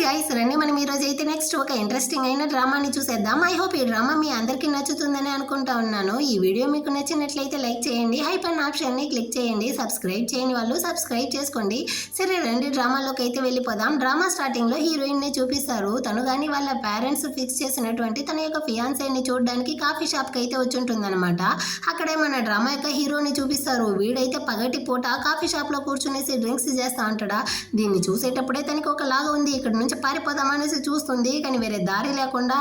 Guys రండి మనం ఈ రోజు అయితే నెక్స్ట్ ఒక ఇంట్రెస్టింగ్ అయిన డ్రామాని చూసేద్దాం. ఐ హోప్ ఈ డ్రామా మీ అందరికీ నచ్చుతుందని అనుకుంటా ఉన్నాను. ఈ వీడియో మీకు నచ్చినట్లయితే లైక్ చేయండి, హైప్ అన్న ఆప్షన్ ని క్లిక్ చేయండి, సబ్స్క్రైబ్ చేయని వాళ్ళు సబ్స్క్రైబ్ చేసుకోండి. సరే రండి డ్రామాలోకి అయితే వెళ్ళిపోదాం. డ్రామా స్టార్టింగ్ లో హీరోయిన్ ని చూపిస్తారు. తను గాని వాళ్ళ పేరెంట్స్ ఫిక్స్ చేసినటువంటి తన యొక్క ఫియాన్సీని చూడడానికి కాఫీ షాప్ కి అయితే వచ్చి ఉంటుందన్నమాట. అక్కడే మన డ్రామా యొక్క హీరోని చూపిస్తారు. వీడైతే పగటి పూట కాఫీ షాప్ లో కూర్చునేసి డ్రింక్స్ చేస్తా ఉంటాడా. దీన్ని చూసేటప్పుడే తనకి ఒక లాగా ఉంది, ఇక్కడ నుంచి పారిపోదామనేసి చూస్తుంది. కానీ వేరే దారి లేకుండా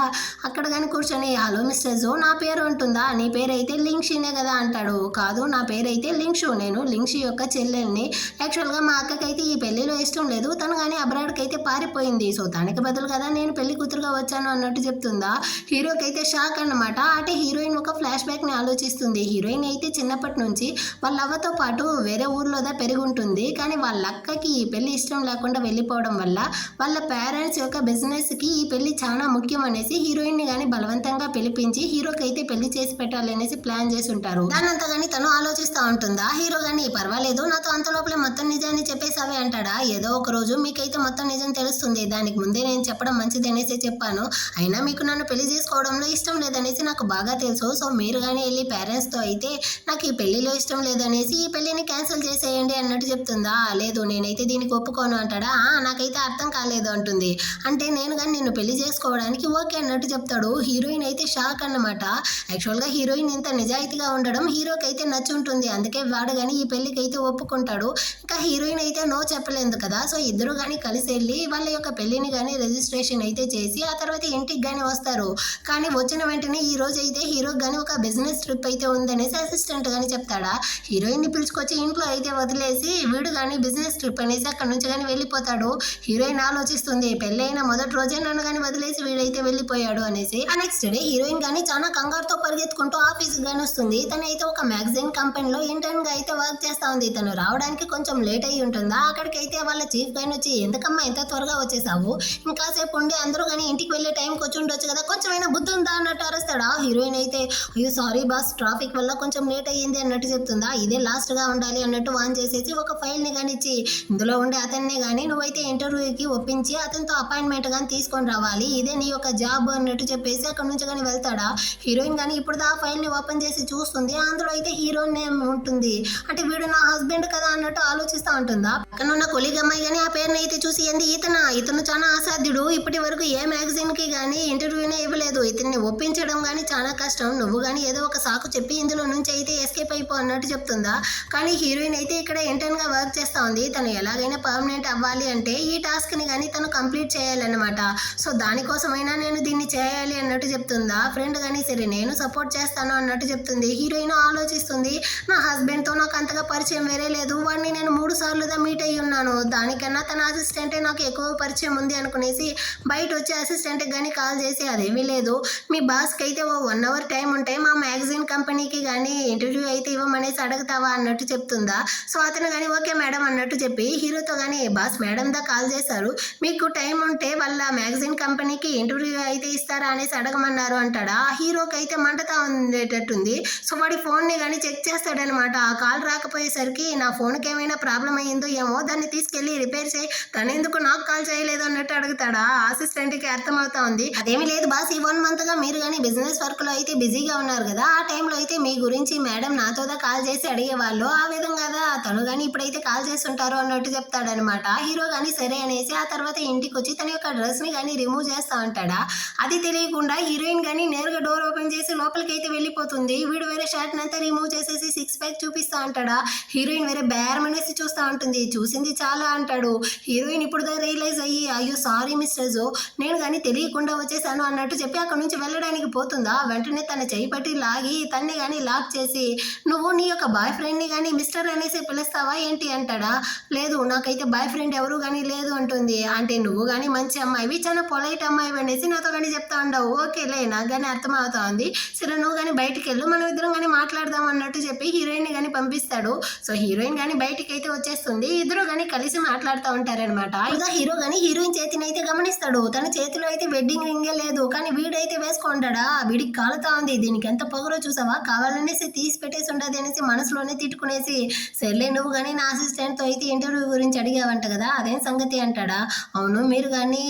అక్కడ కానీ కూర్చొని హలో మిస్టర్ జో నా పేరు అంటుందా, నీ పేరైతే లింక్షీనే కదా అంటాడు. కాదు నా పేరైతే లింక్షు, నేను లింక్షి యొక్క చెల్లెల్ని. యాక్చువల్గా మా అక్కకైతే ఈ పెళ్లిలో ఇష్టం లేదు, తను కానీ అబ్రాడ్కి అయితే పారిపోయింది. సో తనకి బదులు కదా నేను పెళ్లి కూతురుగా వచ్చాను అన్నట్టు చెప్తుందా. హీరోకి అయితే షాక్ అన్నమాట. అంటే హీరోయిన్ ఒక ఫ్లాష్ బ్యాక్ ని ఆలోచిస్తుంది. హీరోయిన్ అయితే చిన్నప్పటి నుంచి వాళ్ళ అవ్వతో పాటు వేరే ఊర్లోదా పెరిగి ఉంటుంది. కానీ వాళ్ళ అక్కకి ఈ పెళ్లి ఇష్టం లేకుండా వెళ్ళిపోవడం వల్ల వాళ్ళ పేరెంట్స్ యొక్క బిజినెస్ కి ఈ పెళ్లి చాలా ముఖ్యం అనేసి హీరోయిన్ ని గానీ బలవంతంగా పిలిపించి హీరోకి అయితే పెళ్లి చేసి పెట్టాలి అనేసి ప్లాన్ చేసి ఉంటారు. దానంతా గానీ తను ఆలోచిస్తూ ఉంటుందా. హీరో గానీ పర్వాలేదు నాతో అంత లోపలే మొత్తం నిజాన్ని చెప్పేసావే అంటాడా. ఏదో ఒక రోజు మీకైతే మొత్తం నిజం తెలుస్తుంది, దానికి ముందే నేను చెప్పడం మంచిది అనేసి చెప్పాను. అయినా మీకు నన్ను పెళ్లి చేసుకోవడంలో ఇష్టం లేదనేసి నాకు బాగా తెలుసు. సో మీరు కానీ వెళ్ళి పేరెంట్స్ తో అయితే నాకు ఈ పెళ్లిలో ఇష్టం లేదనేసి ఈ పెళ్లిని క్యాన్సిల్ చేసేయండి అన్నట్టు చెప్తుందా. లేదు నేనైతే దీనికి ఒప్పుకోను అంటాడా. నాకైతే అర్థం కాలేదు అంటుంది. అంటే నేను కానీ నిన్ను పెళ్లి చేసుకోవడానికి ఓకే అన్నట్టు చెప్తాడు. హీరోయిన్ అయితే షాక్ అన్నమాట. యాక్చువల్గా హీరోయిన్ ఇంత నిజాయితీగా ఉండడం హీరోకి అయితే నచ్చుంటుంది, అందుకే వాడు కానీ ఈ పెళ్లికి అయితే ఒప్పుకుంటాడు. ఇంకా హీరోయిన్ అయితే నో చెప్పలేదు కదా. సో ఇద్దరు కానీ కలిసి వెళ్ళి వాళ్ళ యొక్క పెళ్లిని కానీ రిజిస్ట్రేషన్ అయితే చేసి ఆ తర్వాత ఇంటికి కానీ వస్తారు. కానీ వచ్చిన వెంటనే ఈ రోజు అయితే హీరోకి కానీ ఒక బిజినెస్ ట్రిప్ అయితే ఉందనేసి అసిస్టెంట్ కానీ చెప్తాడా. హీరోయిన్ ని పిలుచుకొచ్చి ఇంట్లో అయితే వదిలేసి వీడు కానీ బిజినెస్ ట్రిప్ అనేసి అక్కడ నుంచి కానీ వెళ్ళిపోతాడు. హీరోయిన్ ఆలోచిస్తుంది పెళ్ళైన మొదటి రోజే నన్ను కానీ వదిలేసి వీడైతే వెళ్ళిపోయాడు అనేసి. ఆ నెక్స్ట్ డే హీరోయిన్ కానీ చాలా కంగారుతో పరిగెత్తుకుంటూ ఆఫీస్ గానీ వస్తుంది. తను అయితే ఒక మ్యాగజైన్ కంపెనీలో ఇంటర్న్ గా అయితే వర్క్ చేస్తా ఉంది. తను రావడానికి కొంచెం లేట్ అయ్యి ఉంటుందా. అక్కడికైతే వాళ్ళ చీఫ్ గానీ వచ్చి ఎందుకమ్మా ఎంత త్వరగా వచ్చేసావు, ఇంకాసేపు ఉండి అందరూ కానీ ఇంటికి వెళ్ళే టైంకి వచ్చి ఉండొచ్చు కదా, కొంచెమైనా బుద్ధి ఉందా అన్నట్టు అరుస్తాడా. హీరోయిన్ అయితే అయ్యో సారీ బాస్ ట్రాఫిక్ వల్ల కొంచెం లేట్ అయ్యింది అన్నట్టు చెప్తుందా. ఇదే లాస్ట్ గా ఉండాలి అన్నట్టు వాన్ చేసేసి ఒక ఫైల్ ని కానీ ఇచ్చి ఇందులో ఉండే అతన్ని కానీ నువ్వైతే ఇంటర్వ్యూకి ఒప్పించి అతనితో అపాయింట్మెంట్ కానీ తీసుకొని రావాలి, ఇదే నీ యొక్క జాబ్ అన్నట్టు చెప్పేసి అక్కడ నుంచి కానీ వెళ్తాడా. హీరోయిన్ కానీ ఇప్పుడు ఆ ఫైల్ ని ఓపెన్ చేసి చూస్తుంది. అందులో అయితే హీరో నేమ్ ఉంటుంది. అంటే వీడు నా హస్బెండ్ కదా అన్నట్టు ఆలోచిస్తూ ఉంటుందా. పక్కన ఉన్న కొలీగ్ అమ్మాయి కానీ ఆ పేరుని అయితే చూసి ఏంది ఇతను చాలా అసాధ్యుడు, ఇప్పటి వరకు ఏ మ్యాగజైన్ కి కానీ ఇంటర్వ్యూనే ఇవ్వలేదు, ఇతన్ని ఒప్పించడం కానీ చాలా కష్టం, నువ్వు కానీ ఏదో ఒక సాకు చెప్పి ఇందులో నుంచి అయితే ఎస్కేప్ అయిపో అన్నట్టు చెప్తుందా. కానీ హీరోయిన్ అయితే ఇక్కడ ఇంటర్న్ గా వర్క్ చేస్తా ఉంది. తను ఎలాగైనా పర్మనెంట్ అవ్వాలి అంటే ఈ టాస్క్ ని కానీ తను కంప్లీట్ చేయాలన్నమాట. సో దానికోసమైనా నేను దీన్ని చేయాలి అన్నట్టు చెప్తుందా. ఫ్రెండ్ కానీ సరే నేను సపోర్ట్ చేస్తాను అన్నట్టు చెప్తుంది. హీరోయిన్ ఆలోచిస్తుంది నా హస్బెండ్ తో నాకు అంతగా పరిచయం వేరే లేదు, వాడిని నేను 3 సార్లుగా మీట్ అయ్యి ఉన్నాను, దానికన్నా తన అసిస్టెంటే నాకు ఎక్కువ పరిచయం ఉంది అనుకునేసి బయట వచ్చే అసిస్టెంట్ కానీ కాల్ చేసి అదేమీ లేదు మీ బాస్కి అయితే ఓ 1 అవర్ టైం ఉంటే మా మ్యాగజైన్ కంపెనీకి కానీ ఇంటర్వ్యూ అయితే ఇవ్వమనేసి అడుగుతావా అన్నట్టు చెప్తుందా. సో అతను కానీ ఓకే మేడం అన్నట్టు చెప్పి హీరోతో కానీ బాస్ మేడం దా కాల్ చేశారు, మీకు టైం ఉంటే వాళ్ళ మ్యాగజైన్ కంపెనీకి ఇంటర్వ్యూ అయితే ఇస్తారా అనేసి అడగమన్నారు అంటాడా. హీరోకి అయితే మంటతా ఉండేటట్టుంది. సో వాడి ఫోన్ ని కానీ చెక్ చేస్తాడనమాట. ఆ కాల్ రాకపోయేసరికి నా ఫోన్కి ఏమైనా ప్రాబ్లం అయ్యిందో ఏమో, దాన్ని తీసుకెళ్లి రిపేర్ చేయి, తను ఎందుకు నాకు కాల్ చేయలేదు అన్నట్టు అడుగుతాడా. అసిస్టెంట్ కి అర్థమవుతా ఉంది అదేమీ లేదు బాస్ ఈ 1 మంత్ గా మీరు కానీ బిజినెస్ వర్క్ లో అయితే బిజీగా ఉన్నారు కదా, ఆ టైంలో అయితే మీ గురించి మేడం నాతోదా కాల్ చేసి అడిగేవాళ్ళు, ఆ విధంగా తను కానీ ఇప్పుడైతే కాల్ చేసి ఉంటారు అన్నట్టు చెప్తాడనమాట. హీరో కానీ సరే అనేసి ఆ తర్వాత ఇంటికి వచ్చి తన యొక్క డ్రెస్ ని కానీ రిమూవ్ చేస్తా ఉంటాడా. అది తెలియకుండా హీరోయిన్ కానీ నేరుగా డోర్ ఓపెన్ చేసి లోపలికి అయితే వెళ్ళిపోతుంది. వీడు వేరే షర్ట్ అంతా రిమూవ్ చేసేసి 6 ప్యాక్ చూపిస్తా అంటాడా. హీరోయిన్ వేరే బేరం అనేసి చూస్తా ఉంటుంది. చూసింది చాలా అంటాడు. హీరోయిన్ ఇప్పుడు రియలైజ్ అయ్యి అయ్యో సారీ మిస్టర్ జో నేను కానీ తెలియకుండా వచ్చేసాను అన్నట్టు చెప్పి అక్కడ నుంచి వెళ్ళడానికి పోతుందా. వెంటనే తన చేయి పట్టి లాగి తన్ని కానీ లాక్ చేసి నువ్వు నీ యొక్క బాయ్ ఫ్రెండ్ ని కానీ మిస్టర్ అనేసి పిలుస్తావా ఏంటి అంటాడా. లేదు నాకైతే బాయ్ ఫ్రెండ్ ఎవరు కానీ లేదు అంటుంది. అంటే నువ్వు కానీ మంచి అమ్మాయివి, చాలా పొలైట్ అమ్మాయి అనేసి నాతో కానీ చెప్తా ఉండవు. ఓకేలే నాకు కానీ అర్థం అవుతా ఉంది, సరే నువ్వు కానీ బయటికి వెళ్ళు మనం ఇద్దరం కానీ మాట్లాడదాం అన్నట్టు చెప్పి హీరోయిన్ ని కానీ పంపిస్తాడు. సో హీరోయిన్ కానీ బయటికి అయితే వచ్చేస్తుంది. ఇద్దరు కానీ కలిసి మాట్లాడుతూ ఉంటారనమాట. ఇంకా హీరో కానీ హీరోయిన్ చేతిని అయితే గమనిస్తాడు. తన చేతిలో అయితే వెడ్డింగ్ రింగే లేదు, కానీ వీడైతే వేసుకుంటాడా. వీడికి కాలుతా ఉంది, దీనికి ఎంత పొగరో చూసావా, కావాలనేసి తీసి పెట్టేసి ఉండదు అనేసి మనసులోనే తిట్టుకునేసి సర్లే నువ్వు కానీ నా అసిస్టెంట్ తో అయితే ఇంటర్వ్యూ గురించి అడిగావంట కదా అదేం సంగతి అంటాడా. అవును అవును మీరు కానీ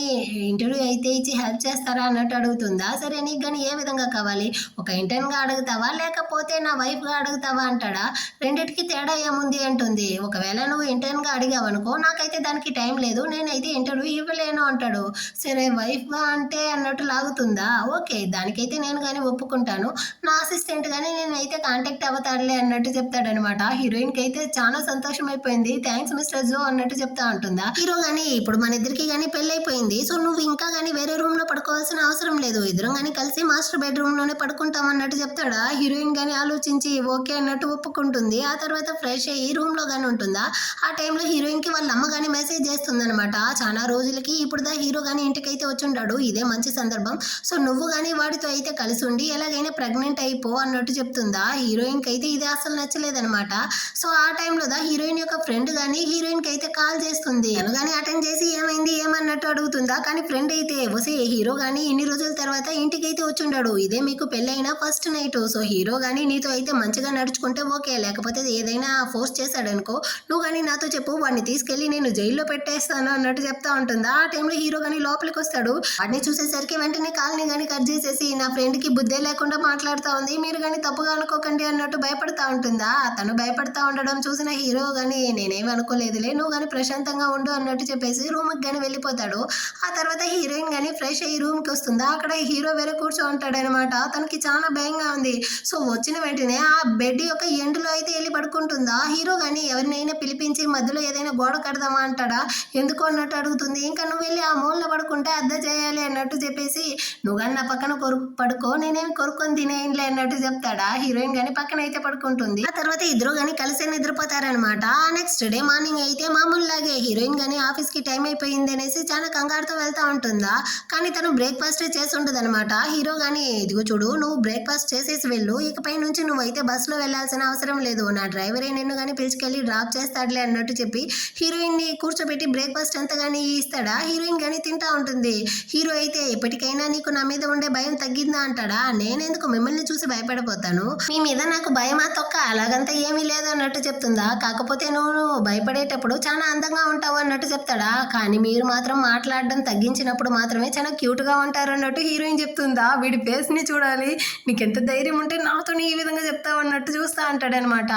ఇంటర్వ్యూ అయితే ఇచ్చి హెల్ప్ చేస్తారా అన్నట్టు అడుగుతుందా. సరే నీకు కానీ ఏ విధంగా కావాలి, ఒక ఇంటర్న్గా అడుగుతావా లేకపోతే నా వైఫ్గా అడుగుతావా అంటాడా. రెండిటికి తేడా ఏముంది అంటుంది. ఒకవేళ నువ్వు ఇంటర్న్గా అడిగావనుకో నాకైతే దానికి టైం లేదు, నేనైతే ఇంటర్వ్యూ ఇవ్వలేను అంటాడు. సరే వైఫ్గా అంటే అన్నట్టు లాగుతుందా. ఓకే దానికైతే నేను కానీ ఒప్పుకుంటాను, నా అసిస్టెంట్ కానీ నేనైతే కాంటాక్ట్ అవుతాడులే అన్నట్టు చెప్తాడనమాట. హీరోయిన్కి అయితే చాలా సంతోషం అయిపోయింది. థ్యాంక్స్ మిస్టర్ జో అన్నట్టు చెప్తా ఉంటుందా. హీరో గానీ ఇప్పుడు మన ఇద్దరికి కానీ పెళ్ళైపోయింది, సో నువ్వు ఇంకా కానీ వేరే రూమ్ లో పడుకోవాల్సిన అవసరం లేదు, ఇద్దరం కానీ కలిసి మాస్టర్ బెడ్రూమ్ లోనే పడుకుంటాం అన్నట్టు చెప్తాడా. హీరోయిన్ గానీ ఆలోచించి ఓకే అన్నట్టు ఒప్పుకుంటుంది. ఆ తర్వాత ఫ్రెష్ అయ్యి రూమ్ లో గానీ ఉంటుందా. ఆ టైంలో హీరోయిన్ కి వాళ్ళ అమ్మ గానీ మెసేజ్ చేస్తుంది అనమాట. చాలా రోజులకి ఇప్పుడు హీరో గానీ ఇంటికైతే వచ్చుంటాడు, ఇదే మంచి సందర్భం, సో నువ్వు గానీ వాడితో అయితే కలిసి ఉండి ఎలాగైనా ప్రెగ్నెంట్ అయిపో అన్నట్టు చెప్తుందా. హీరోయిన్ కి అయితే ఇది అసలు నచ్చలేదనమాట. సో ఆ టైంలో హీరోయిన్ యొక్క ఫ్రెండ్ గానీ హీరోయిన్ కి అయితే కాల్ చేస్తుంది. తను గానీ అటెండ్ చేసి ఏమైంది ఏమన్నట్టు అడుగుతుందా. కానీ ఫ్రెండ్ అయితే వసే హీరో గానీ ఇన్ని రోజుల తర్వాత ఇంటికి అయితే వచ్చుండాడు, ఇదే మీకు పెళ్ళైన ఫస్ట్ నైట్, సో హీరో గానీ నీతో అయితే మంచిగా నడుచుకుంటే ఓకే, లేకపోతే ఏదైనా ఫోర్స్ చేశాడనుకో నువ్వు కానీ నాతో చెప్పు, వాడిని తీసుకెళ్లి నేను జైల్లో పెట్టేస్తాను అన్నట్టు చెప్తా ఉంటుందా. ఆ టైంలో హీరో గానీ లోపలికి వస్తాడు. వాడిని చూసేసరికి వెంటనే కాల్ని గానీ కట్ చేసేసి నా ఫ్రెండ్ కి బుద్ధే లేకుండా మాట్లాడుతా ఉంది, మీరు కానీ తప్పుగా అనుకోకండి అన్నట్టు భయపడతా ఉంటుందా. తను భయపడతా ఉండడం చూసిన హీరో గానీ నేనేమి అనుకోలేదులే, నువ్వు కానీ ప్రశాంతంగా ఉండు అన్నట్టు చెప్పేసి రూమ్కి కానీ వెళ్ళిపోతాడు. ఆ తర్వాత హీరోయిన్ కానీ ఫ్రెష్ అయ్యి రూమ్కి వస్తుందా. అక్కడ హీరో వేరే కూర్చో ఉంటాడు అనమాట. తనకి చాలా భయంగా ఉంది. సో వచ్చిన వెంటనే ఆ బెడ్ యొక్క ఎండ్లో అయితే వెళ్ళి పడుకుంటుందా. హీరో కానీ ఎవరినైనా పిలిపించి మధ్యలో ఏదైనా గోడ కడదామా అంటాడా. ఎందుకు అన్నట్టు అడుగుతుంది. ఇంకా నువ్వు వెళ్ళి ఆ మూలలో పడుకుంటే అద్దె చేయాలి అన్నట్టు చెప్పేసి నువ్వు కానీ నా పక్కన పడుకో, నేనేమి కొరుక్కొని తినేయంలే అన్నట్టు చెప్తాడా. హీరోయిన్ కానీ పక్కన అయితే పడుకుంటుంది. ఆ తర్వాత ఇద్దరు కానీ కలిసి నిద్రపోతారనమాట. నెక్స్ట్ డే మార్నింగ్ అయితే మామూలులాగే హీరోయిన్ కానీ ఆఫీస్ కి టైం అయిపోయింది అనేసి చాలా కంగారుతో వెళ్తా ఉంటుందా. కానీ తను బ్రేక్ఫాస్ట్ చేసి ఉంటుంది అనమాట. హీరో కానీ ఇదిగో చూడు, నువ్వు బ్రేక్ఫాస్ట్ చేసేసి వెళ్ళు, ఇకపై నుంచి నువ్వైతే బస్సులో వెళ్ళాల్సిన అవసరం లేదు, నా డ్రైవరే నిన్ను కానీ పిలుచుకెళ్ళి డ్రాప్ చేస్తాడులే అన్నట్టు చెప్పి హీరోయిన్ ని కూర్చోబెట్టి బ్రేక్ఫాస్ట్ అంతా కానీ ఇస్తాడా. హీరోయిన్ కానీ తింటా ఉంటుంది. హీరో అయితే ఎప్పటికైనా నీకు నా మీద ఉండే భయం తగ్గిందా అంటాడా. నేనెందుకు మిమ్మల్ని చూసి భయపడిపోతాను, మీ మీద నాకు భయమా తొక్క, అలాగంతా ఏమీ లేదు అన్నట్టు చెప్తుందా. కాకపోతే నువ్వు భయపడేటప్పుడు చాలా అందంగా ఉంటావు అన్నట్టు చెప్తాడా. కానీ మీరు మాత్రం మాట్లాడడం తగ్గించినప్పుడు మాత్రమే చాలా క్యూట్ గా ఉంటారు అన్నట్టు హీరోయిన్ చెప్తుందా. వీడి ఫేస్ ని చూడాలి, నీకెంత ధైర్యం ఉంటే నాతో ఈ విధంగా చెప్తావు అన్నట్టు చూస్తా అంటాడనమాట.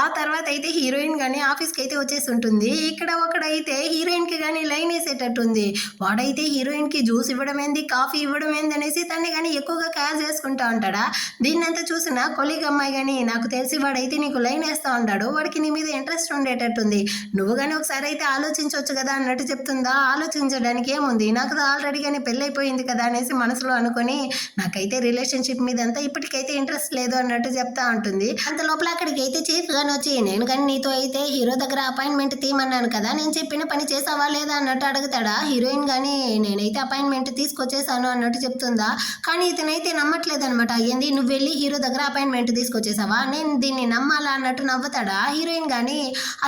ఆ తర్వాత అయితే హీరోయిన్ గానీ ఆఫీస్కి అయితే వచ్చేసి ఉంటుంది. ఇక్కడ ఒకడైతే హీరోయిన్ కి కానీ లైన్ వేసేటట్టుంది. వాడైతే హీరోయిన్ కి జ్యూస్ ఇవ్వడం ఏంది, కాఫీ ఇవ్వడం ఏంది అనేసి తన్ని కానీ ఎక్కువగా కేర్ చేసుకుంటా ఉంటాడా. దీన్నంతా చూసిన కొలీగ్ అమ్మాయి కానీ నాకు తెలిసి వాడైతే నీకు లైన్ వేస్తా ఉంటాడు, వాడికి నీ మీద ఇంట్రెస్ట్ ఉండేటట్టుంది, నువ్వు కానీ ఒకసారి అయితే ఆలోచించవచ్చు కదా అన్నట్టు చెప్తుందా. ఆలోచించడానికి ఏముంది, నాకు ఆల్రెడీగానే పెళ్ళైపోయింది కదా అనేసి మనసులో అనుకొని నాకైతే రిలేషన్షిప్ మీద అంతా ఇప్పటికైతే ఇంట్రెస్ట్ లేదు అన్నట్టు చెప్తా ఉంటుంది. అంత లోపల అక్కడికి అయితే చీఫ్ గాని వచ్చి నేను కానీ నీతో అయితే హీరో దగ్గర అపాయింట్మెంట్ తీయమన్నాను కదా, నేను చెప్పిన పని చేసావా లేదా అన్నట్టు అడుగుతాడా. హీరోయిన్ కానీ నేనైతే అపాయింట్మెంట్ తీసుకొచ్చేసాను అన్నట్టు చెప్తుందా. కానీ ఇతనైతే నమ్మట్లేదు అనమాట. ఏంది నువ్వు వెళ్ళి హీరో దగ్గర అపాయింట్మెంట్ తీసుకొచ్చేసావా, నేను దీన్ని నమ్మాలా అన్నట్టు నవ్వుతాడా. హీరోయిన్ కానీ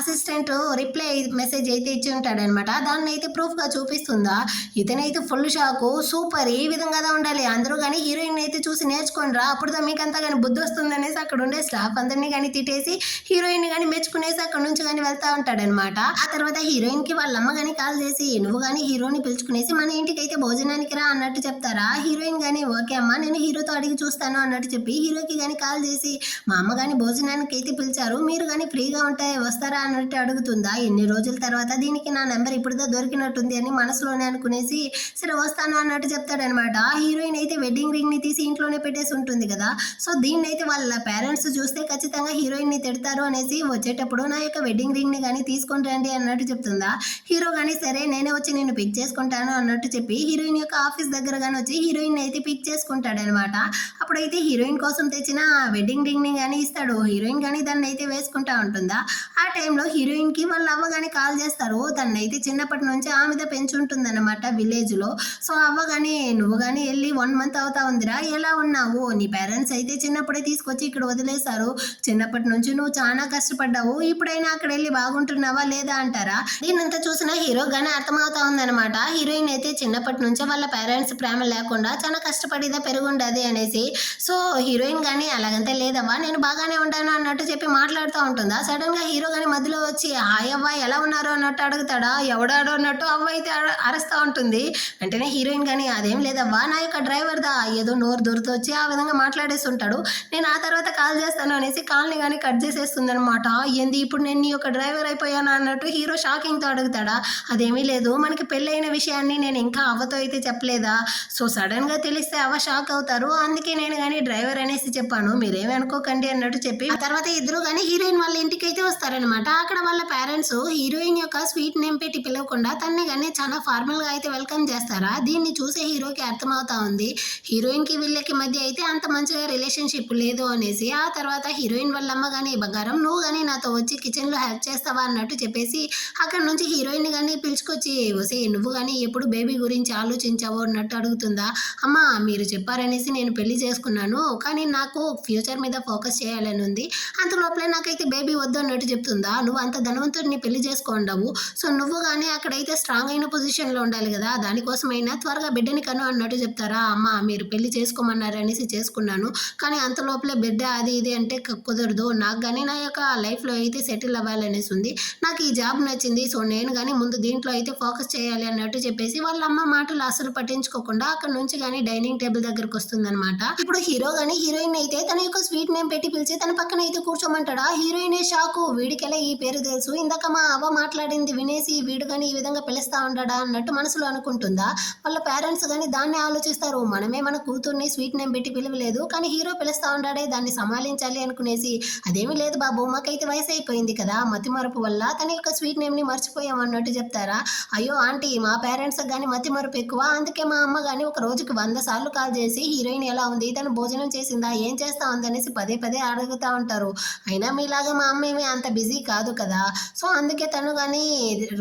అసిస్టెంట్ రిప్లై మెసేజ్ అయితే ఇచ్చి ఉంటాడనమాట, దాన్ని అయితే ప్రూఫ్ గా చూపిస్తుందా. ఇతనైతే ఫుల్ షాకు, సూపర్, ఈ విధంగా ఉండాలి, అందరూ కానీ హీరోయిన్ అయితే చూసి నేర్చుకోండి రా, అప్పుడు మీకంతా కానీ బుద్ధి వస్తుంది అనేసి అక్కడ ఉండే స్టాఫ్ అందరినీ కానీ తిట్టేసి హీరోయిన్ కానీ మెచ్చుకునేసి అక్కడ నుంచి కానీ వెళ్తా ఉంటాడనమాట. ఆ తర్వాత హీరోయిన్ కి వాళ్ళ అమ్మ కానీ కాల్ చేసి నువ్వు కానీ హీరోని పిలుచుకునేసి మన ఇంటికి అయితే భోజనానికి రా అన్నట్టు చెప్తారా. హీరోయిన్ కానీ ఓకే అమ్మా నేను హీరోతో అడిగి చూస్తాను అన్నట్టు చెప్పి హీరోకి కానీ కాల్ చేసి మా అమ్మ కానీ భోజనానికి అయితే పిలిచారు, మీరు కానీ ఫ్రీగా ఉంటే వస్తారా అన్నట్టు అడుగుతుందా. ఎన్ని రోజుల తర్వాత దీనికి నా నెంబర్ ఇప్పుడుదా దొరికినట్టుంది అని మనసులోనే అనుకునేసి సరే వస్తాను అన్నట్టు చెప్తాడనమాట. హీరోయిన్ అయితే వెడ్డింగ్ రింగ్ ని తీసి ఇంట్లోనే పెట్టేసి ఉంటుంది కదా, సో దీన్ని అయితే వాళ్ళ పేరెంట్స్ చూస్తే ఖచ్చితంగా హీరోయిన్ ని తిడతారు అనేసి వచ్చేటప్పుడు నా యొక్క వెడ్డింగ్ రింగ్ ని కానీ తీసుకొని రండి అన్నట్టు చెప్తుందా. హీరో కానీ సరే నేనే వచ్చి నేను పిక్ చేసుకుంటాను అన్నట్టు చెప్పి హీరోయిన్ యొక్క ఆఫీస్ దగ్గర కానీ వచ్చి హీరోయిన్ అయితే పిక్ చేసుకుంటాడనమాట. అప్పుడైతే హీరోయిన్ కోసం తెచ్చిన వెడ్డింగ్ రింగ్ ని కానీ ఇస్తాడు. హీరోయిన్ కానీ దాన్ని అయితే వేసుకుంటా ఉంటుందా. ఆ టైంలో హీరోయిన్ కి వాళ్ళ అవ్వ కానీ కాల్ చేస్తారు. తను అయితే చిన్నప్పటి నుంచి ఆమెద పెంచుంటుంది అనమాట విలేజ్ లో. సో అవ్వ కానీ నువ్వు కానీ వెళ్ళి 1 month అవుతా ఉందిరా, ఎలా ఉన్నావు, నీ పేరెంట్స్ అయితే చిన్నప్పుడే తీసుకొచ్చి ఇక్కడ వదిలేశారు, చిన్నప్పటి నుంచి నువ్వు చాలా కష్టపడ్డావు, ఇప్పుడైనా అక్కడ వెళ్ళి బాగుంటున్నావా లేదా అంటారా. దీనంతా చూసిన హీరో గానీ అర్థమవుతా ఉందనమాట. హీరోయిన్ అయితే చిన్నప్పటి నుంచే వాళ్ళ పేరెంట్స్ ప్రేమ లేకుండా చాలా కష్టపడిదా పెరుగుండది అనేసి. సో హీరోయిన్ కానీ అలాగంతా లేదవ్వా నేను బాగానే ఉంటాను అన్నట్టు చెప్పి మాట్లాడుతూ ఉంటుందా. సడన్ గా హీరో గానీ మధ్యలో వచ్చి హాయ్ అవ్వ ఎలా ఉన్నారు అన్నట్టు అడుగుతాడా. ఎవడాడో అన్నట్టు అవ్వ అయితే అరుస్తూ ఉంటుంది. వెంటనే హీరోయిన్ కానీ అదేం లేదవ్వా నా యొక్క డ్రైవర్దా ఏదో నోరు దొరితో వచ్చి ఆ విధంగా మాట్లాడేస్తుంటాడు, నేను ఆ తర్వాత కాల్ చేస్తాను అనేసి కాల్ని కానీ కట్ చేసేస్తుంది అనమాట. ఏంది ఇప్పుడు నేను నీ యొక్క డ్రైవర్ అయిపోయానా అన్నట్టు హీరో షాకింగ్తో అడుగుతాడా. అదేమీ లేదు, మనకి పెళ్ళైన విషయాన్ని నేను ఇంకా అవ్వతో అయితే చెప్పలేదా, సో సడన్గా తెలిస్తే అవ్వ షాక్ అవుతారు, అందుకే నేను కానీ డ్రైవర్ అనేసి చెప్పాను, మీరేమి అనుకోకండి అన్నట్టు చెప్పి ఆ తర్వాత ఇద్దరు కానీ హీరోయిన్ వాళ్ళ ఇంటికి అయితే వస్తారనమాట. అక్కడ వాళ్ళ పేరెంట్స్ హీరోయిన్ యొక్క స్వీట్ నేమ్ పెట్టి పిలవకుండా తన్ని కానీ చాలా ఫార్మల్గా అయితే వెల్కమ్ చేస్తారా. దీన్ని చూసే హీరోకి అర్థమవుతా ఉంది హీరోయిన్కి వీళ్ళకి మధ్య అయితే అంత మంచిగా రిలేషన్షిప్ లేదు అనేసి. ఆ తర్వాత హీరోయిన్ వాళ్ళ అమ్మ కానీ బంగారం నువ్వు కానీ నాతో వచ్చి కిచెన్లో హెల్ప్ చేస్తావా అన్నట్టు చెప్పేసి అక్కడ నుంచి హీరోయిన్ కానీ పిలుచుకొచ్చి వసే నువ్వు కానీ ఎప్పుడు బేబీ గురించి ఆలోచించావో అన్నట్టు అడుగుతుందా. అమ్మ మీరు చెప్పారనేసి నేను పెళ్లి చేసుకున్నాను, కానీ నాకు ఫ్యూచర్ మీద ఫోకస్ చేయాలని ఉంది, అంత లోపలే నాకైతే బేబీ వద్దు అన్నట్టు చెప్తుందా. నువ్వు అంత ధనవంతుడిని పెళ్లి చేసుకోండవు, సో నువ్వు కానీ అక్కడైతే స్ట్రాంగ్ అయిన పొజిషన్లో ఉండాలి కదా, దానికోసమైనా త్వరగా బిడ్డని కను అన్నట్టు చెప్తారా. అమ్మ మీరు పెళ్లి చేసుకోమన్నారు అనేసి చేసుకున్నాను, కానీ అంత లోపలే బిడ్డ అది ఇది అంటే కుదరదు, నాకు కానీ నా యొక్క లైఫ్లో అయితే సెటిల్ అవ్వాలనేసి ఉంది, నాకు ఈ జాబ్ నచ్చింది, సో నేను కానీ ముందు దీంట్లో అయితే ఫోకస్ చేయాలి అన్నట్టు చెప్పేసి వాళ్ళ అమ్మ మాటలు అసలు పట్టించుకోకుండా అక్కడ నుంచి కానీ డైనింగ్ టేబుల్ దగ్గరకు వస్తుందన్నమాట. ఇప్పుడు హీరో కానీ హీరోయిన్ అయితే తన యొక్క స్వీట్ నేమ్ పెట్టి పిలిచి తన పక్కన అయితే కూర్చోమంటాడా. హీరోయిన్ షాకు, వీడికెలా ఈ పేరు తెలుసు, ఇందాక మా అవ్వ మాట్లాడింది వినేసి వీడు కానీ ఈ విధంగా పిలుస్తా ఉంటాడా అన్నట్టు మనసులో అనుకుంటుందా. వాళ్ళ పేరెంట్స్ కానీ దాన్ని ఆలోచిస్తారు, మనమే మన కూతుర్ని స్వీట్ నేమ్ పెట్టి పిలవలేదు, కానీ హీరో పిలుస్తా ఉంటాడే దాన్ని సమాలించాలి అనుకునేసి, అదేమీ లేదు బాబు మాకైతే వయసు అయిపోయింది కదా, మతిమరుపు వల్ల తన యొక్క స్వీట్ నేమ్ని మర్చిపోయాం అన్నట్టు చెప్తారా. అయ్యో ఆంటీ మా పేరెంట్స్ కానీ మతిమరుపు ఎక్కువ, అందుకే మా అమ్మ కానీ ఒక రోజుకి 100 సార్లు కాల్ చేసి హీరోయిన్ ఎలా ఉంది, తను భోజనం చేసిందా, ఏం చేస్తా ఉందనేసి పదే పదే అడుగుతూ ఉంటారు. అయినా మీలాగా మా అమ్మ ఏమీ అంత బిజీ కాదు కదా, సో అందుకే తను కానీ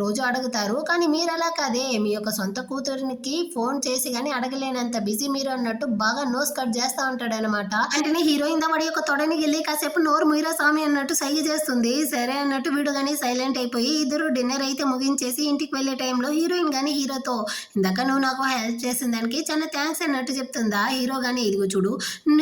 రోజు అడుగుతారు, కానీ మీరు అలా కాదే, మీ యొక్క సొంత కూతురికి ఫోన్ చేసి కానీ అడగలేనంత బిజీ మీరు అన్నట్టు బాగా నోస్ కట్ చేస్తూ ఉంటాడు అనమాట. వెంటనే హీరోయిన్ వాడి యొక్క తొడని వెళ్ళి కాసేపు నోరు మీరా స్వామి అన్నట్టు సైగ చేస్తుంది. సరే అన్నట్టు వీడు కానీ సైలెంట్ అయిపోయి ఇద్దరు డిన్నర్ అయితే ముగించేసి ఇంటికి వెళ్ళే టైంలో హీరోయిన్ కానీ హీరోతో ఇందాక నువ్వు నాకు హెల్ప్ చేసిన దానికి చాలా థ్యాంక్స్ అన్నట్టు చెప్తుందా. హీరో కానీ ఇదిగో చూడు,